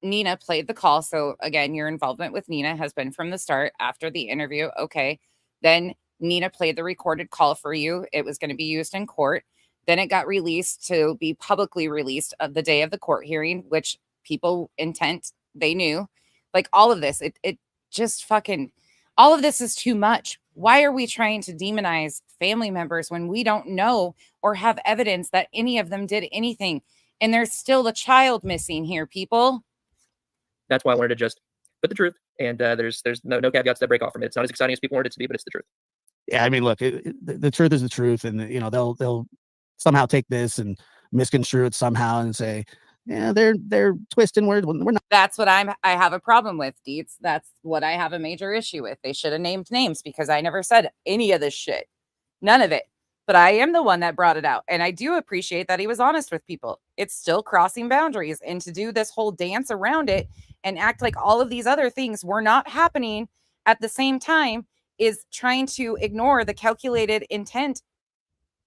Nina played the call. So again, your involvement with Nina has been from the start after the interview. Okay. Then Nina played the recorded call for you. It was going to be used in court. Then it got released to be publicly released of the day of the court hearing, which people intent, they knew. All of this, it just fucking, all of this is too much. Why are we trying to demonize family members when we don't know or have evidence that any of them did anything? And there's still a child missing here, people. That's why I wanted to just put the truth, and there's no caveats that break off from it. It's not as exciting as people wanted it to be, but it's the truth. Yeah, I mean, look, the truth is the truth, and they'll somehow take this and misconstrue it somehow and say, yeah, they're twisting words. We're not. That's what I have a problem with, Deets. That's what I have a major issue with. They should have named names because I never said any of this shit, none of it. but I am the one that brought it out. And I do appreciate that he was honest with people. It's still crossing boundaries. And to do this whole dance around it and act like all of these other things were not happening at the same time is trying to ignore the calculated intent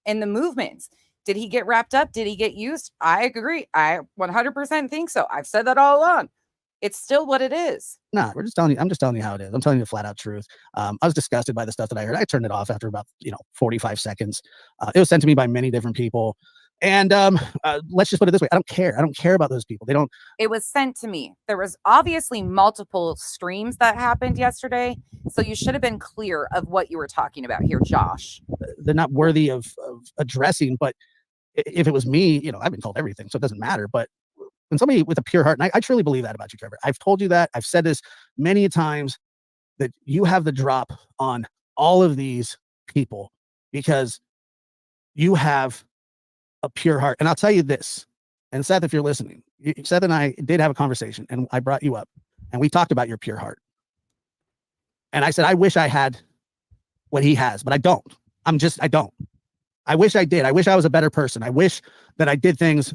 and the movements. Did he get wrapped up? Did he get used? I agree. I 100% think so. I've said that all along. It's still what it is. Nah, we're just telling you. I'm just telling you how it is. I'm telling you the flat out truth. I was disgusted by the stuff that I heard. I turned it off after about 45 seconds. It was sent to me by many different people, and let's just put it this way: I don't care. I don't care about those people. They don't. It was sent to me. There was obviously multiple streams that happened yesterday, so you should have been clear of what you were talking about here, Josh. They're not worthy of addressing. But if it was me, I've been told everything, so it doesn't matter. But when somebody with a pure heart, and I truly believe that about you, Trevor. I've told you that. I've said this many times, that you have the drop on all of these people because you have a pure heart. And I'll tell you this, and Seth, if you're listening, Seth and I did have a conversation, and I brought you up, and we talked about your pure heart. And I said, I wish I had what he has, but I don't. I don't. I wish I did. I wish I was a better person. I wish that I did things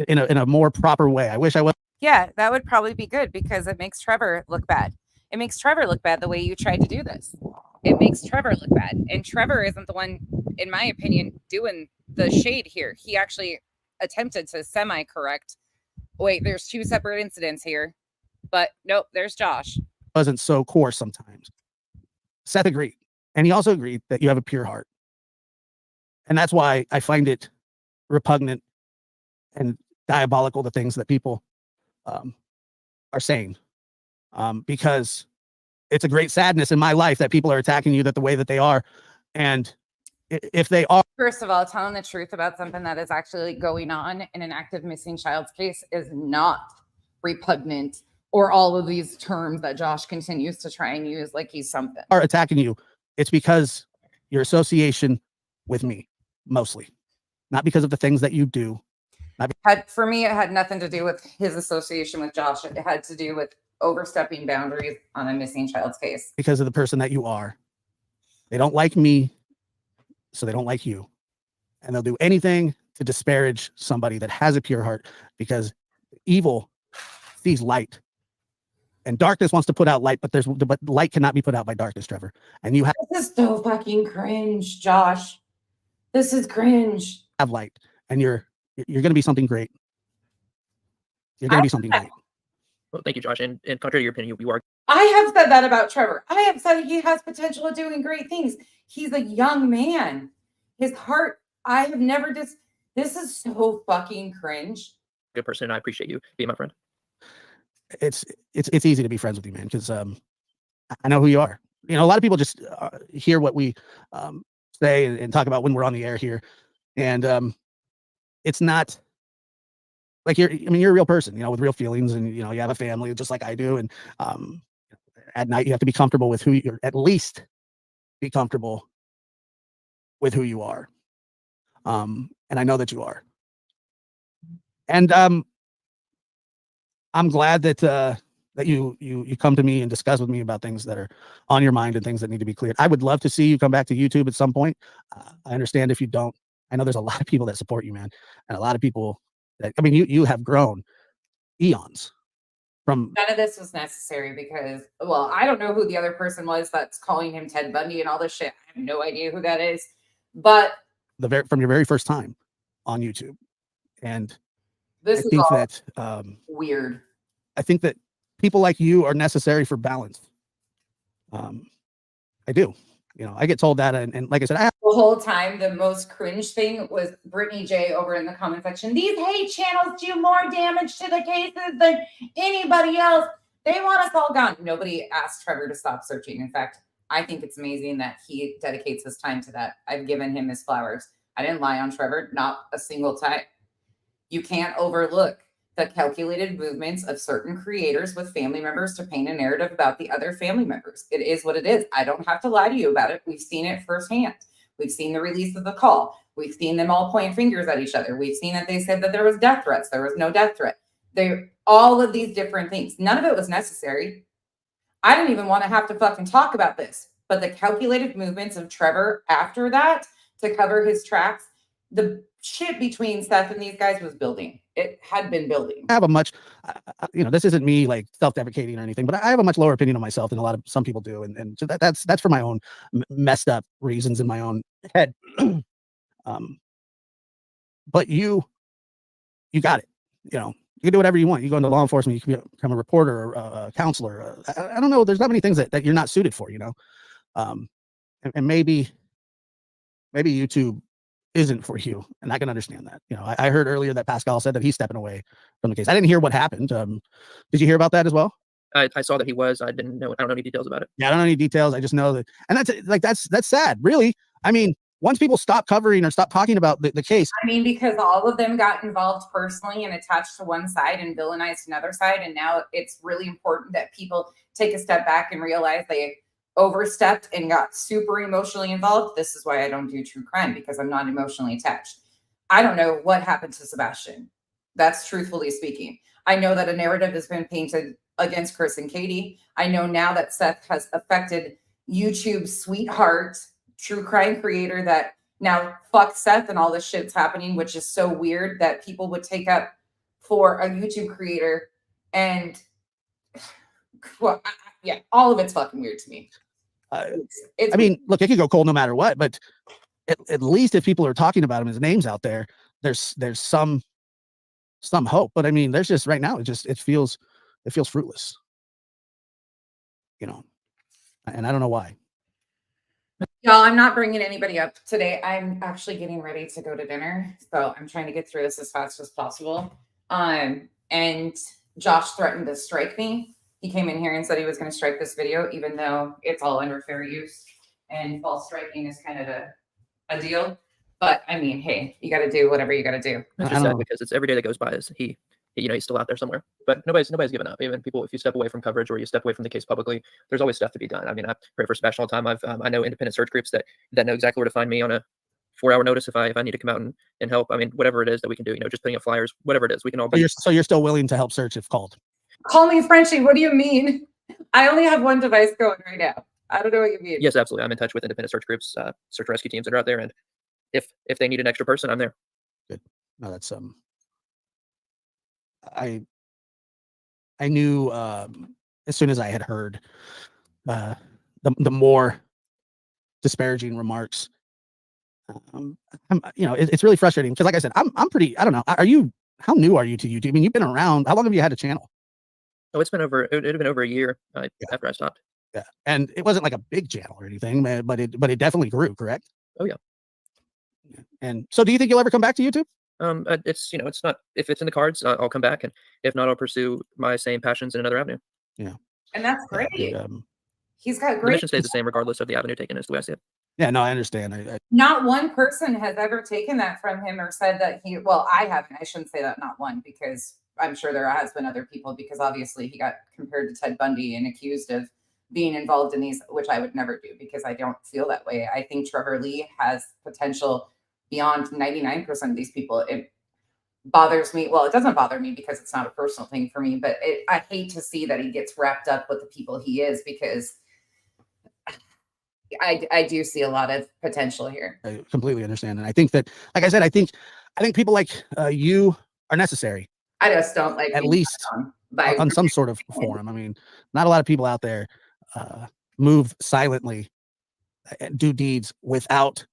in a more proper way. I wish I was. Yeah, that would probably be good because it makes Trevor look bad. It makes Trevor look bad the way you tried to do this. It makes Trevor look bad. And Trevor isn't the one, in my opinion, doing the shade here. He actually attempted to semi-correct. Wait, there's two separate incidents here. But nope, there's Josh. Wasn't so coarse sometimes. Seth agreed. And he also agreed that you have a pure heart. And that's why I find it repugnant and diabolical, the things that people are saying. Because it's a great sadness in my life that people are attacking you the way that they are. And if they are. First of all, telling the truth about something that is actually going on in an active missing child's case is not repugnant, or all of these terms that Josh continues to try and use like he's something. Are attacking you, it's because your association with me, mostly. Not because of the things that you do. For me, it had nothing to do with his association with Josh. It had to do with overstepping boundaries on a missing child's case. Because of the person that you are. They don't like me, so they don't like you. And they'll do anything to disparage somebody that has a pure heart, because evil sees light. And darkness wants to put out light, but light cannot be put out by darkness, Trevor. And you This is so fucking cringe, Josh. This is cringe. Have light, and you're going to be something great. You're going to be something great. Well, thank you, Josh. And contrary to your opinion, you are. I have said that about Trevor. I have said he has potential of doing great things. He's a young man. His heart, I have never this is so fucking cringe. Good person, and I appreciate you being my friend. It's easy to be friends with you, man, because I know who you are. A lot of people just hear what we say and talk about when we're on the air here, and it's not like you're a real person, with real feelings, and you have a family just like I do, and at night you have to be comfortable with who you're, at least be comfortable with who you are, and I know that you are, and I'm glad that you come to me and discuss with me about things that are on your mind and things that need to be cleared. I would love to see you come back to YouTube at some point. I understand if you don't. I know there's a lot of people that support you, man, and a lot of people that, you have grown eons from. None of this was necessary because, well, I don't know who the other person was that's calling him Ted Bundy and all this shit. I have no idea who that is, but from your very first time on YouTube, and this I is think all that weird. I think that people like you are necessary for balance. I do. I get told that, and like I said, The whole time, the most cringe thing was Brittany J over in the comment section. These hate channels do more damage to the cases than anybody else. They want us all gone. Nobody asked Trevor to stop searching. In fact, I think it's amazing that he dedicates his time to that. I've given him his flowers. I didn't lie on Trevor, not a single time. You can't overlook the calculated movements of certain creators with family members to paint a narrative about the other family members. It is what it is. I don't have to lie to you about it. We've seen it firsthand. We've seen the release of the call. We've seen them all point fingers at each other. We've seen that they said that there was death threats. There was no death threat. All of these different things. None of it was necessary. I didn't even want to have to fucking talk about this. But the calculated movements of Trevor after that to cover his tracks. The shit between Seth and these guys was building. It had been building. I have a much, this isn't me like self-deprecating or anything, but I have a much lower opinion of myself than some people do, and so that's for my own messed up reasons in my own head. But you got it. You can do whatever you want. You go into law enforcement, you can become a reporter or a counselor. I don't know. There's not many things that you're not suited for, and maybe YouTube isn't for you, and I can understand that. I heard earlier that Pascal said that he's stepping away from the case. I didn't hear what happened. Did you hear about that as well? I saw that he was. I didn't know. I don't know any details about it. Yeah, I don't know any details. I just know that, and that's sad, really. I mean, once people stop covering or stop talking about the case. I mean, because all of them got involved personally and attached to one side and villainized another side, and now it's really important that people take a step back and realize they overstepped and got super emotionally involved. This is why I don't do true crime, because I'm not emotionally attached. I don't know what happened to Sebastian. That's truthfully speaking. I know that a narrative has been painted against Chris and Katie. I know now that Seth has affected YouTube's sweetheart, true crime creator, that now fuck Seth and all this shit's happening, which is so weird that people would take up for a YouTube creator. And well, yeah, all of it's fucking weird to me. I mean, look, it could go cold no matter what, but at least if people are talking about him, his name's out there, there's some hope. But I mean, there's just right now, it feels fruitless, and I don't know why. Y'all, I'm not bringing anybody up today. I'm actually getting ready to go to dinner, so I'm trying to get through this as fast as possible. And Josh threatened to strike me. He came in here and said he was going to strike this video, even though it's all under fair use and false striking is kind of a deal. But I mean, hey, you got to do whatever you got to do. It's just sad because it's every day that goes by is he's still out there somewhere. But nobody's given up. Even people, if you step away from coverage or you step away from the case publicly, there's always stuff to be done. I mean, I pray for Sebastian all the time. I know independent search groups that know exactly where to find me on a 4-hour notice if I need to come out and help. I mean, whatever it is that we can do, just putting up flyers, whatever it is, we can all be. So you're still willing to help search if called? Call me Frenchie. What do you mean? I only have one device going right now. I don't know what you mean. Yes, absolutely. I'm in touch with independent search groups, search and rescue teams that are out there, and if they need an extra person, I'm there. Good. No, that's I knew as soon as I had heard the more disparaging remarks. It's really frustrating because, like I said, I'm pretty. I don't know. How new are you to YouTube? I mean, you've been around. How long have you had a channel? Oh, it had been over a year after I stopped. Yeah, and it wasn't like a big channel or anything, but it definitely grew. Correct? Oh yeah. And so, do you think you'll ever come back to YouTube? It's it's not, if it's in the cards, I'll come back, and if not, I'll pursue my same passions in another avenue. Yeah, and that's great. He's got great. The mission stays the same regardless of the avenue taken. Is the way I see it. Yeah, no, I understand. Not one person has ever taken that from him or said that he. Well, I haven't. I shouldn't say that. Not one, because I'm sure there has been other people. Because obviously he got compared to Ted Bundy and accused of being involved in these, which I would never do because I don't feel that way. I think Trevor Lee has potential beyond 99% of these people. It bothers me. Well, it doesn't bother me because it's not a personal thing for me, but I hate to see that he gets wrapped up with the people he is, because I do see a lot of potential here. I completely understand. And I think that, like I said, I think people like you are necessary. I just don't like at least on some sort of forum. I mean, not a lot of people out there move silently and do deeds without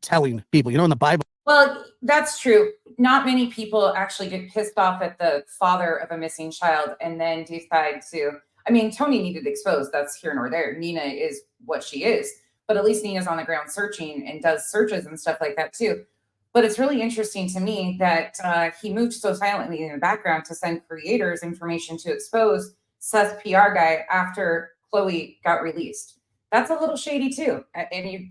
telling people, in the Bible. Well, that's true. Not many people actually get pissed off at the father of a missing child and then decide to, I mean, Tony needed exposed. That's here nor there. Nina is what she is, but at least Nina's on the ground searching and does searches and stuff like that too. But it's really interesting to me that he moved so silently in the background to send creators information to expose Seth's PR guy after Chloe got released. That's a little shady too. And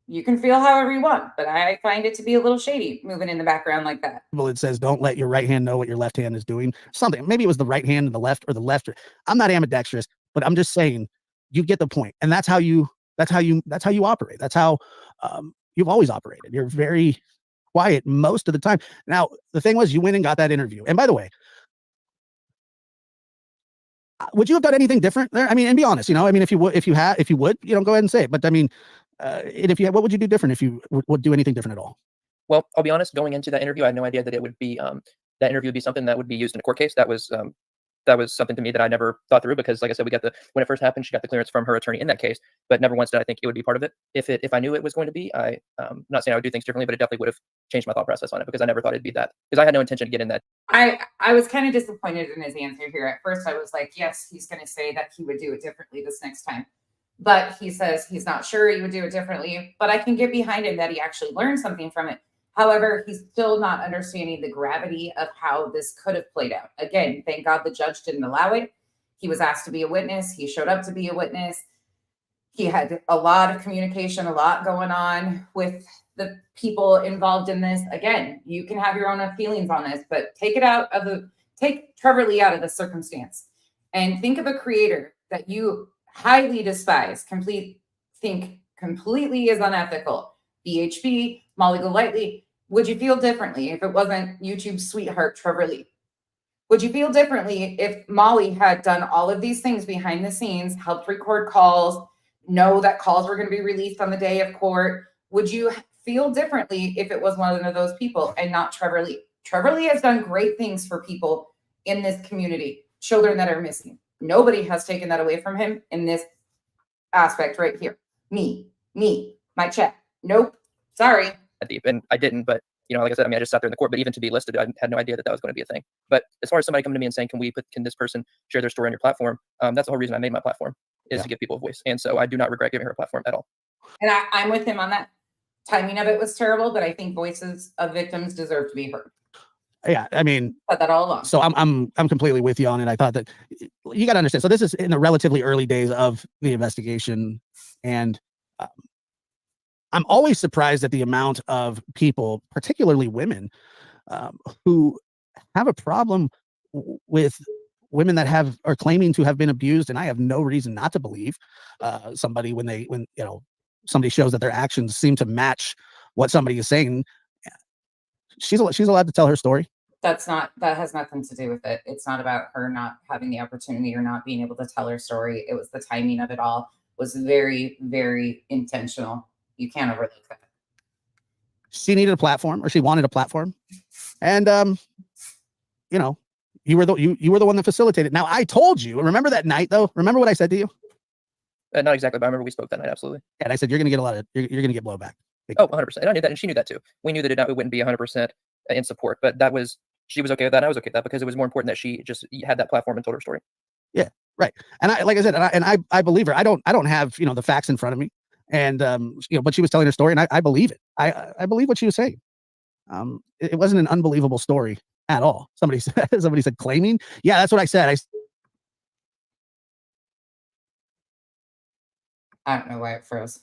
you can feel however you want, but I find it to be a little shady moving in the background like that. Well, it says, don't let your right hand know what your left hand is doing. Something, maybe it was the right hand and the left, or the left. I'm not ambidextrous, but I'm just saying, you get the point. And that's how you operate. That's how you've always operated. You're very quiet most of the time. Now, the thing was, you went and got that interview. And by the way, would you have done anything different there? I mean, and be honest, I mean, if you would, go ahead and say it. But I mean, And if you had, what would you do different if you would do anything different at all? Well, I'll be honest, going into that interview, I had no idea that it would be that interview would be something that would be used in a court case. That was something to me that I never thought through because, like I said, when it first happened, she got the clearance from her attorney in that case, but never once did I think it would be part of it. If I knew it was going to be, I'm not saying I would do things differently, but it definitely would have changed my thought process on it because I never thought it'd be that because I had no intention to get in that. I was kind of disappointed in his answer here. At first, I was like, yes, he's going to say that he would do it differently this next time. But he says he's not sure he would do it differently. But I can get behind him that he actually learned something from it. However, he's still not understanding the gravity of how this could have played out. Again, thank God the judge didn't allow it. He was asked to be a witness. He showed up to be a witness. He had a lot of communication, a lot going on with the people involved in this. Again, you can have your own feelings on this, but take Trevor Lee out of the circumstance and think of a creator that you highly despise, think completely is unethical. BHB, Molly Golightly. Would you feel differently if it wasn't YouTube's sweetheart, Trevor Lee? Would you feel differently if Molly had done all of these things behind the scenes, helped record calls, know that calls were going to be released on the day of court? Would you feel differently if it was one of those people and not Trevor Lee? Trevor Lee has done great things for people in this community, children that are missing. Nobody has taken that away from him in this aspect right here. Me, my chat. Nope. Sorry. Deep, and I didn't, but like I said, I mean, I just sat there in the court, but even to be listed, I had no idea that was going to be a thing. But as far as somebody coming to me and saying, can this person share their story on your platform? That's the whole reason I made my platform is to give people a voice. And so I do not regret giving her a platform at all. And I'm with him on that. Timing of it was terrible, but I think voices of victims deserve to be heard. Yeah, I mean, said that all along. So I'm completely with you on it. I thought that you got to understand. So this is in the relatively early days of the investigation, and I'm always surprised at the amount of people, particularly women, who have a problem with women that are claiming to have been abused. And I have no reason not to believe somebody when somebody shows that their actions seem to match what somebody is saying. She's allowed to tell her story. That has nothing to do with it. It's not about her not having the opportunity or not being able to tell her story. It was the timing of it all was very, very intentional. You can't overlook that. She needed a platform, or she wanted a platform, and you were the one that facilitated. Now I told you. Remember that night, though. Remember what I said to you? Not exactly, but I remember we spoke that night. Absolutely. And I said you're going to get you're going to get blowback. Oh, 100%. And I knew that, and she knew that too. We knew that it wouldn't be 100% in support, but she was okay with that, and I was okay with that because it was more important that she just had that platform and told her story. Yeah, right. And like I said, I believe her. I don't have the facts in front of me, and but she was telling her story, and I believe it. I believe what she was saying. It wasn't an unbelievable story at all. Somebody said claiming. Yeah, that's what I said. I don't know why it froze.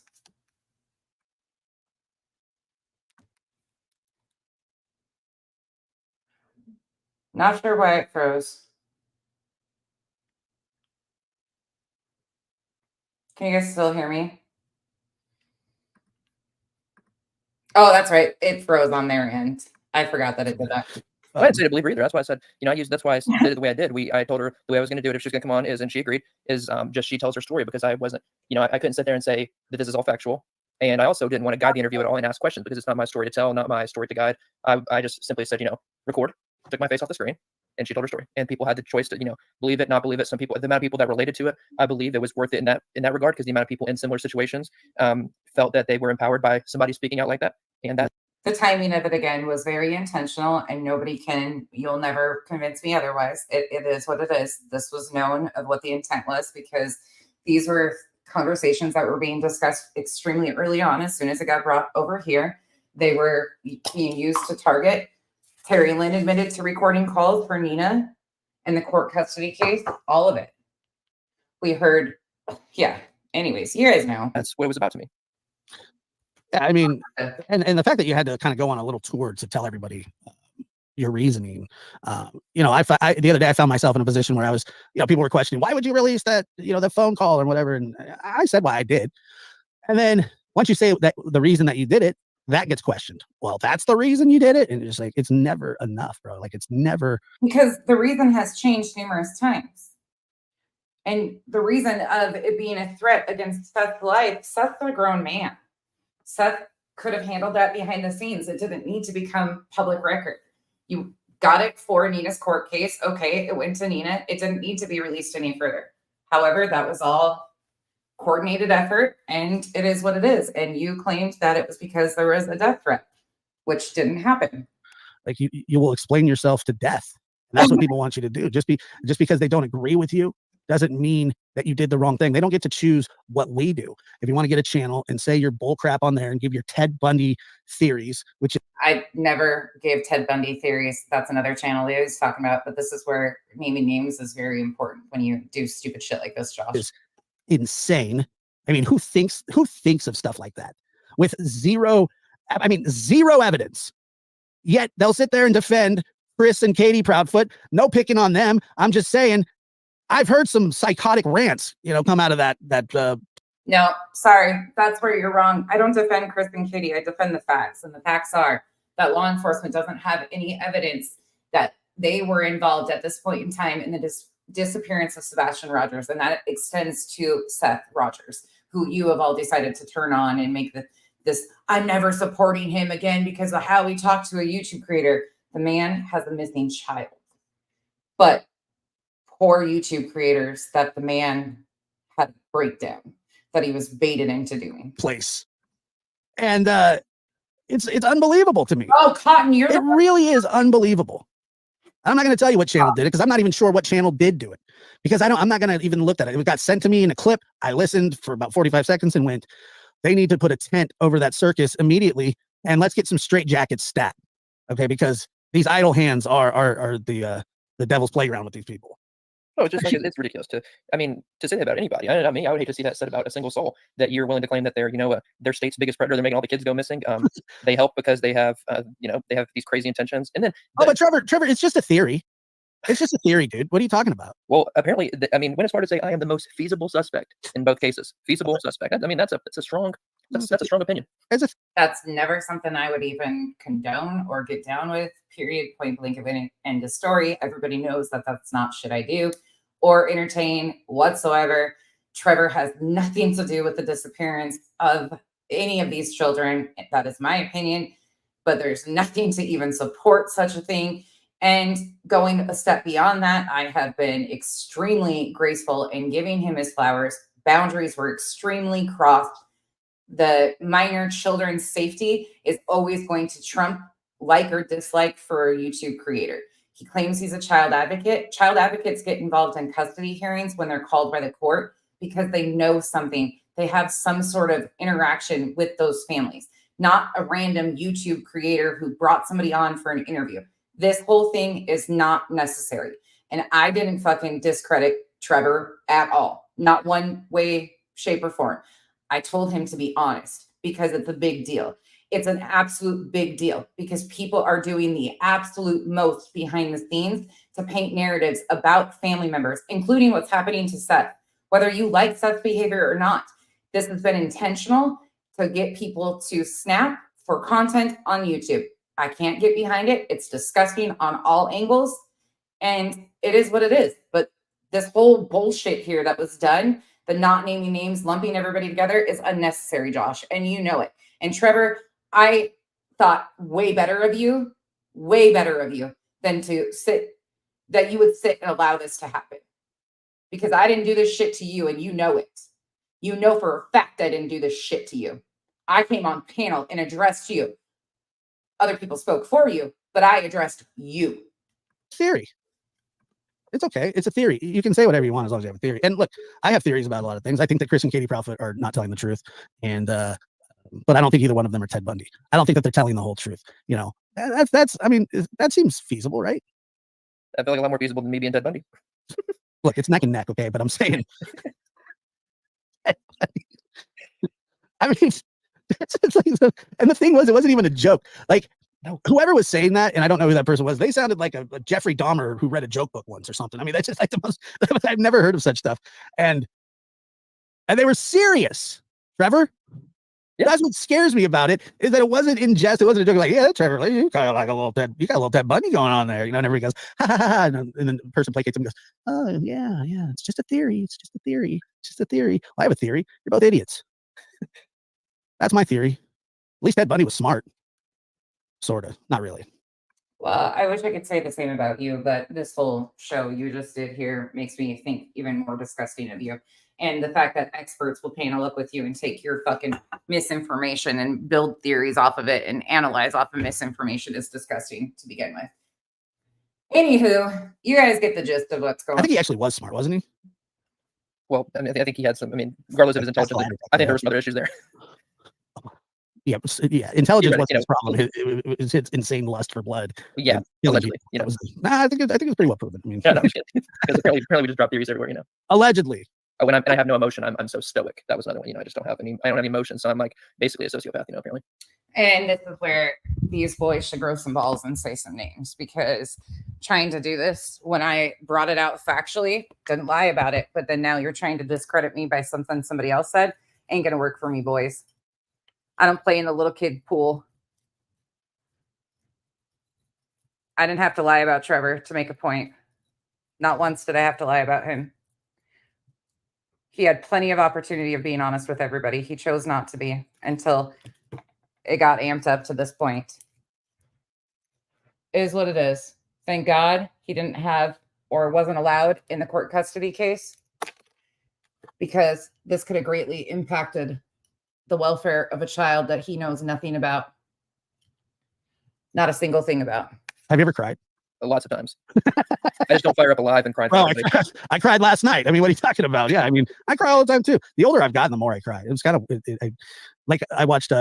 Not sure why it froze. Can you guys still hear me? Oh, that's right. It froze on their end. I forgot that it did that. I didn't say to believe her either. That's why I said, that's why I did it the way I did. I told her the way I was going to do it if she was going to come on and she agreed, just she tells her story because I wasn't, I couldn't sit there and say that this is all factual. And I also didn't want to guide the interview at all and ask questions because it's not my story to tell, not my story to guide. I just simply said, record, took my face off the screen, and she told her story. And people had the choice to, believe it, not believe it. Some people, the amount of people that related to it, I believe it was worth it in that regard because the amount of people in similar situations felt that they were empowered by somebody speaking out like that. And that the timing of it again was very intentional, and you'll never convince me otherwise. It is what it is. This was known of what the intent was because these were conversations that were being discussed extremely early on. As soon as it got brought over here, they were being used to target. Terry Lynn admitted to recording calls for Nina in the court custody case, all of it. We heard, yeah. Anyways, you guys know. That's what it was about to me. Yeah, I mean, and the fact that you had to kind of go on a little tour to tell everybody your reasoning. The other day I found myself in a position where I was, people were questioning, why would you release that, that phone call or whatever? And I said why I did. And then once you say that the reason that you did it, that gets questioned. Well, that's the reason you did it. And it's like, it's never enough, bro. Like it's never. Because the reason has changed numerous times. And the reason of it being a threat against Seth's life, Seth's a grown man. Seth could have handled that behind the scenes. It didn't need to become public record. You got it for Nina's court case. Okay, it went to Nina. It didn't need to be released any further. However, that was all coordinated effort, and it is what it is. And you claimed that it was because there was a death threat, which didn't happen. Like you will explain yourself to death. And that's what people want you to do. Just because they don't agree with you doesn't mean that you did the wrong thing. They don't get to choose what we do. If you want to get a channel and say your bull crap on there and give your Ted Bundy theories, which I never gave Ted Bundy theories. That's another channel they always talking about. But this is where naming names is very important when you do stupid shit like this, Josh. is insane. I mean, who thinks of stuff like that with zero evidence? Yet they'll sit there and defend Chris and Katie Proudfoot. No picking on them. I'm just saying, I've heard some psychotic rants, come out of that. No, sorry. That's where you're wrong. I don't defend Chris and Katie. I defend the facts. And the facts are that law enforcement doesn't have any evidence that they were involved at this point in time in the disappearance of Sebastian Rogers. And that extends to Seth Rogers, who you have all decided to turn on and make this, I'm never supporting him again because of how he talked to a YouTube creator. The man has a missing child. But poor YouTube creators that the man had a breakdown that he was baited into doing. Place. And it's unbelievable to me. Oh, Cotton, it really is unbelievable. I'm not going to tell you what channel did it because I'm not even sure what channel did do it because I'm not going to even look at it. It got sent to me in a clip. I listened for about 45 seconds and went, they need to put a tent over that circus immediately. And let's get some straight jackets stat. Okay. Because these idle hands are the devil's playground with these people. Oh, just like it's ridiculous to say that about anybody. I would hate to see that said about a single soul, that you're willing to claim that they're, their state's biggest predator. They're making all the kids go missing. They help because they have, they have these crazy intentions. And then, but Trevor, it's just a theory. It's just a theory, dude. What are you talking about? Well, apparently, when it's hard to say I am the most feasible suspect in both cases, feasible suspect. That's a strong opinion. That's never something I would even condone or get down with. Period. Point blank of end of story. Everybody knows that that's not shit I do or entertain whatsoever. Trevor has nothing to do with the disappearance of any of these children. That is my opinion. But there's nothing to even support such a thing. And going a step beyond that, I have been extremely graceful in giving him his flowers. Boundaries were extremely crossed. The minor children's safety is always going to trump like or dislike for a YouTube creator. He claims he's a child advocate. Child advocates get involved in custody hearings when they're called by the court because they know something. They have some sort of interaction with those families, not a random YouTube creator who brought somebody on for an interview. This whole thing is not necessary. And I didn't fucking discredit Trevor at all. Not one way, shape, or form. I told him to be honest because it's a big deal. It's an absolute big deal because people are doing the absolute most behind the scenes to paint narratives about family members, including what's happening to Seth. Whether you like Seth's behavior or not, this has been intentional to get people to snap for content on YouTube. I can't get behind it. It's disgusting on all angles. And it is what it is. But this whole bullshit here that was done, the not naming names, lumping everybody together is unnecessary, Josh. And you know it. And Trevor, I thought way better of you than that you would sit and allow this to happen. Because I didn't do this shit to you and you know it. You know for a fact I didn't do this shit to you. I came on panel and addressed you. Other people spoke for you, but I addressed you. Theory. It's okay. It's a theory. You can say whatever you want as long as you have a theory. And look, I have theories about a lot of things. I think that Chris and Katie Proudfoot are not telling the truth. And but I don't think either one of them are Ted Bundy. I don't think that they're telling the whole truth. That seems feasible, right? I feel like a lot more feasible than me being Ted Bundy. Look, it's neck and neck, okay? But I'm saying it's like, and the thing was, it wasn't even a joke. Like, whoever was saying that, and I don't know who that person was, they sounded like a Jeffrey Dahmer who read a joke book once or something. I mean, that's just like the most, I've never heard of such stuff. And they were serious, Trevor. Yeah. That's what scares me about it, is that it wasn't in jest. It wasn't a joke. Like, yeah, Trevor, you got a little Ted Bundy going on there. And everybody goes, ha, ha, ha. And then the person placates him and goes, oh, yeah, it's just a theory. It's just a theory. Well, I have a theory. You're both idiots. That's my theory. least Ted Bundy was smart. Sort of. Not really. Well, I wish I could say the same about you, but this whole show you just did here makes me think even more disgusting of you. And the fact that experts will panel up with you and take your fucking misinformation and build theories off of it and analyze off of misinformation is disgusting to begin with. Anywho, you guys get the gist of what's going I on. think he actually was smart, wasn't he? Well, I mean, I think he had some. I mean, regardless of his That's intelligence, slander, I think yeah. there were some other issues there. Yeah, intelligence Theoretically, wasn't you know, his problem. It was his insane lust for blood. Yeah, and killing allegedly, people. you That know. was, nah, I think it was pretty well proven. I mean, Yeah, no, I'm just kidding. Because apparently we just drop theories everywhere, you know. allegedly. Oh, and I have no emotion. I'm so stoic. That was another one. You know, I don't have any emotion. So I'm like basically a sociopath. You know, apparently. And this is where these boys should grow some balls and say some names, because trying to do this when I brought it out factually, didn't lie about it, but then now you're trying to discredit me by something somebody else said, ain't gonna work for me, boys. I don't play in the little kid pool. I didn't have to lie about Trevor to make a point. Not once did I have to lie about him. He had plenty of opportunity of being honest with everybody. He chose not to be until it got amped up to this point. It is what it is. Thank God he didn't have or wasn't allowed in the court custody case, because this could have greatly impacted the welfare of a child that he knows nothing about. Not a single thing about. Have you ever cried? Lots of times. I just don't fire up alive and cry. Well, I cried last night. I mean, what are you talking about? Yeah, I mean, I cry all the time too. The older I've gotten, the more I cry. It was kind of like I watched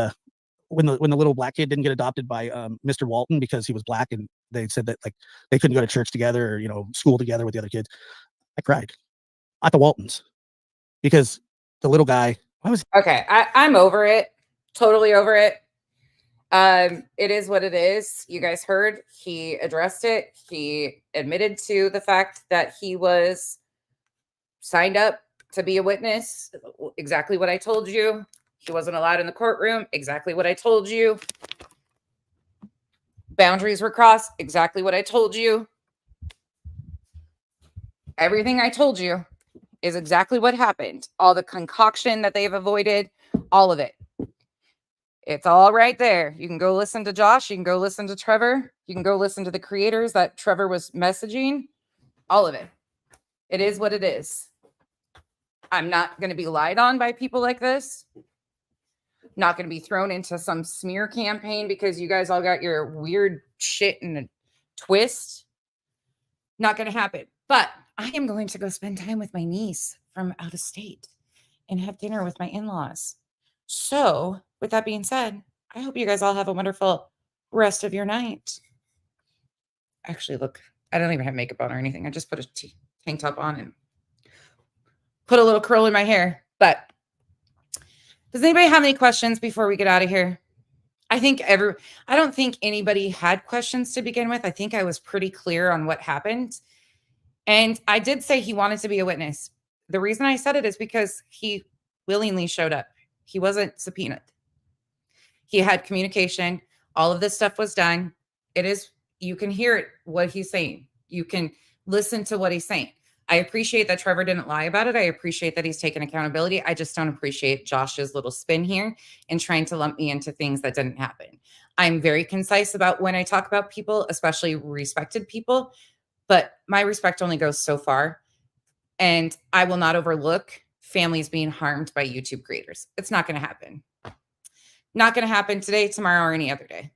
when the little black kid didn't get adopted by Mr. Walton because he was black, and they said that like they couldn't go to church together or, you know, school together with the other kids. I cried at the Waltons because the little guy. Okay, I'm over it. Totally over it. It is what it is. You guys heard, he addressed it. He admitted to the fact that he was signed up to be a witness. Exactly what I told you. He wasn't allowed in the courtroom. Exactly what I told you. Boundaries were crossed. Exactly what I told you. Everything I told you is exactly what happened. All the concoction that they've avoided, all of it. It's all right there. You can go listen to Josh. You can go listen to Trevor. You can go listen to the creators that Trevor was messaging. All of it. It is what it is. I'm not going to be lied on by people like this. Not going to be thrown into some smear campaign because you guys all got your weird shit in a twist. Not going to happen. But I am going to go spend time with my niece from out of state and have dinner with my in-laws. So, with that being said, I hope you guys all have a wonderful rest of your night. Actually, look, I don't even have makeup on or anything. I just put a tank top on and put a little curl in my hair. But does anybody have any questions before we get out of here? I don't think anybody had questions to begin with. I think I was pretty clear on what happened. And I did say he wanted to be a witness. The reason I said it is because he willingly showed up. He wasn't subpoenaed. He had communication. All of this stuff was done. You can hear it, what he's saying. You can listen to what he's saying. I appreciate that Trevor didn't lie about it. I appreciate that he's taken accountability. I just don't appreciate Josh's little spin here and trying to lump me into things that didn't happen. I'm very concise about when I talk about people, especially respected people, but my respect only goes so far. And I will not overlook families being harmed by YouTube creators. It's not going to happen. Not going to happen today, tomorrow, or any other day.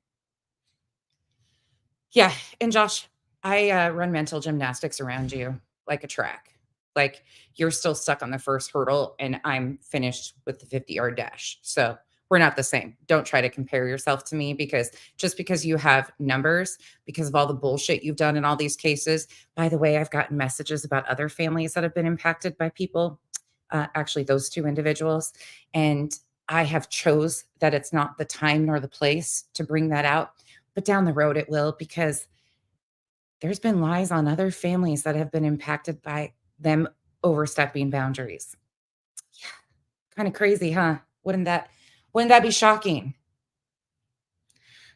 Yeah. And Josh, I run mental gymnastics around you like a track. Like you're still stuck on the first hurdle and I'm finished with the 50-yard dash. So we're not the same. Don't try to compare yourself to me, because just because you have numbers, because of all the bullshit you've done in all these cases. By the way, I've gotten messages about other families that have been impacted by people. Actually, those two individuals. And I have chose that it's not the time nor the place to bring that out. But down the road it will, because there's been lies on other families that have been impacted by them overstepping boundaries. Yeah. Kind of crazy, huh? Wouldn't that be shocking?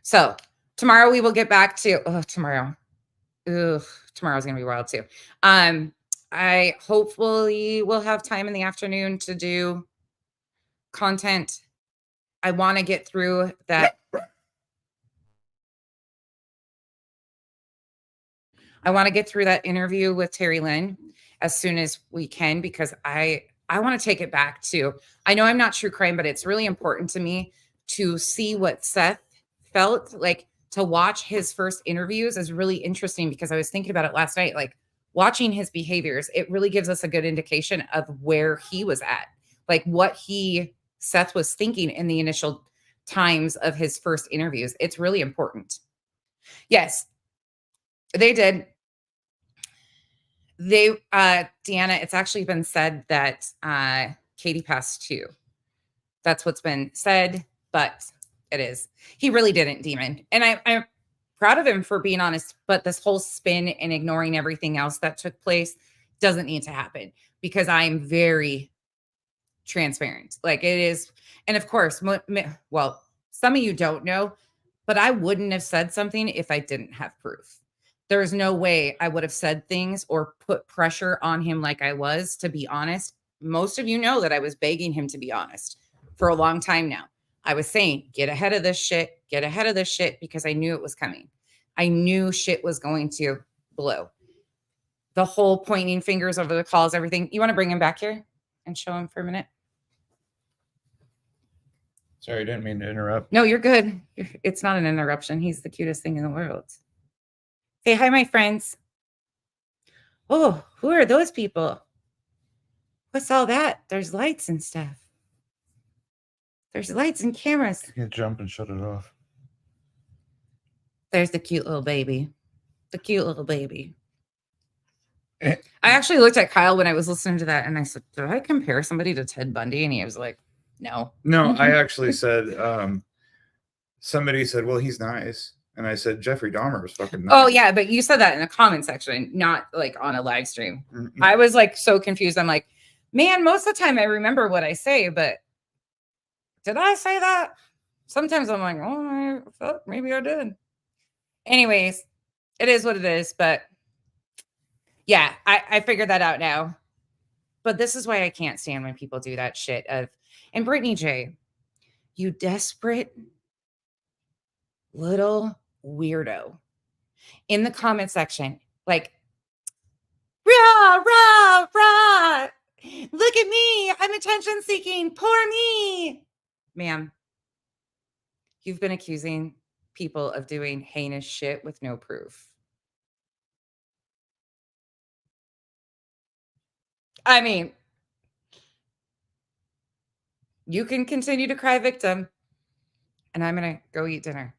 So tomorrow we will get back to tomorrow. Tomorrow's gonna be wild too. I hopefully will have time in the afternoon to do content. I want to get through that. I want to get through that interview with Terry Lynn as soon as we can, because I want to take it back to, I know I'm not true crime, but it's really important to me to see what Seth felt like. To watch his first interviews is really interesting, because I was thinking about it last night, like watching his behaviors, it really gives us a good indication of where he was at, like what Seth was thinking in the initial times of his first interviews. It's really important. Yes, they did. Deanna, it's actually been said that Katie passed too. That's what's been said, but it is. He really didn't, Demon. And I'm proud of him for being honest, but this whole spin and ignoring everything else that took place doesn't need to happen, because I'm very transparent. Like it is. And of course, well, some of you don't know, but I wouldn't have said something if I didn't have proof. There's no way I would have said things or put pressure on him like I was, to be honest. Most of you know that I was begging him to be honest for a long time now. I was saying, get ahead of this shit, because I knew it was coming. I knew shit was going to blow. The whole pointing fingers over the calls, everything. You want to bring him back here and show him for a minute? Sorry, I didn't mean to interrupt. No, you're good. It's not an interruption. He's the cutest thing in the world. Say hi, my friends. Oh, who are those people? What's all that? There's lights and stuff. There's lights and cameras. You can jump and shut it off. There's the cute little baby. The cute little baby. I actually looked at Kyle when I was listening to that, and I said, did I compare somebody to Ted Bundy? And he was like, no. No, I actually said, somebody said, well, he's nice. And I said, Jeffrey Dahmer was fucking nice. Oh, yeah, but you said that in the comment section, not like on a live stream. Mm-mm. I was like so confused. I'm like, man, most of the time I remember what I say, but did I say that? Sometimes I'm like, oh, fuck, maybe I did. Anyways, it is what it is. But yeah, I figured that out now. But this is why I can't stand when people do that shit of, and Brittany J, you desperate little weirdo in the comment section, like, rah, rah, rah. Look at me. I'm attention seeking. Poor me. Ma'am, you've been accusing people of doing heinous shit with no proof. I mean, you can continue to cry victim, and I'm going to go eat dinner.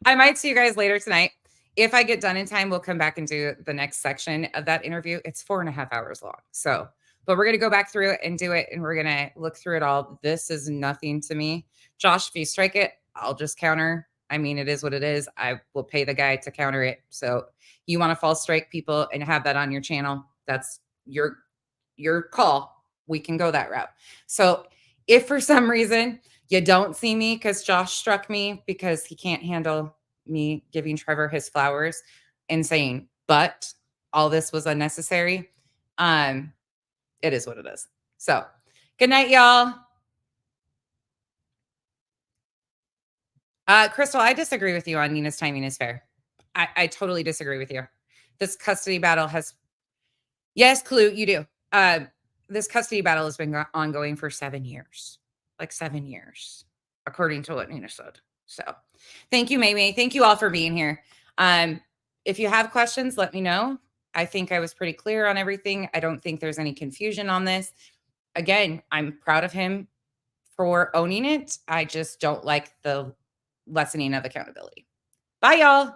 I might see you guys later tonight. If I get done in time, we'll come back and do the next section of that interview. It's 4.5 hours long. So, but we're going to go back through it and do it, and we're going to look through it all. This is nothing to me. Josh, if you strike it, I'll just counter. I mean, it is what it is. I will pay the guy to counter it. So you want to false strike people and have that on your channel, that's your call. We can go that route. So if for some reason you don't see me because Josh struck me because he can't handle me giving Trevor his flowers and saying, but all this was unnecessary, it is what it is. So good night, y'all. Crystal, I disagree with you on Nina's timing is fair. I totally disagree with you. This custody battle has, yes, Clue, you do. This custody battle has been ongoing for 7 years, like 7 years, according to what Nina said. So thank you, May. Thank you all for being here. If you have questions, let me know. I think I was pretty clear on everything. I don't think there's any confusion on this. Again, I'm proud of him for owning it. I just don't like the lessening of accountability. Bye, y'all.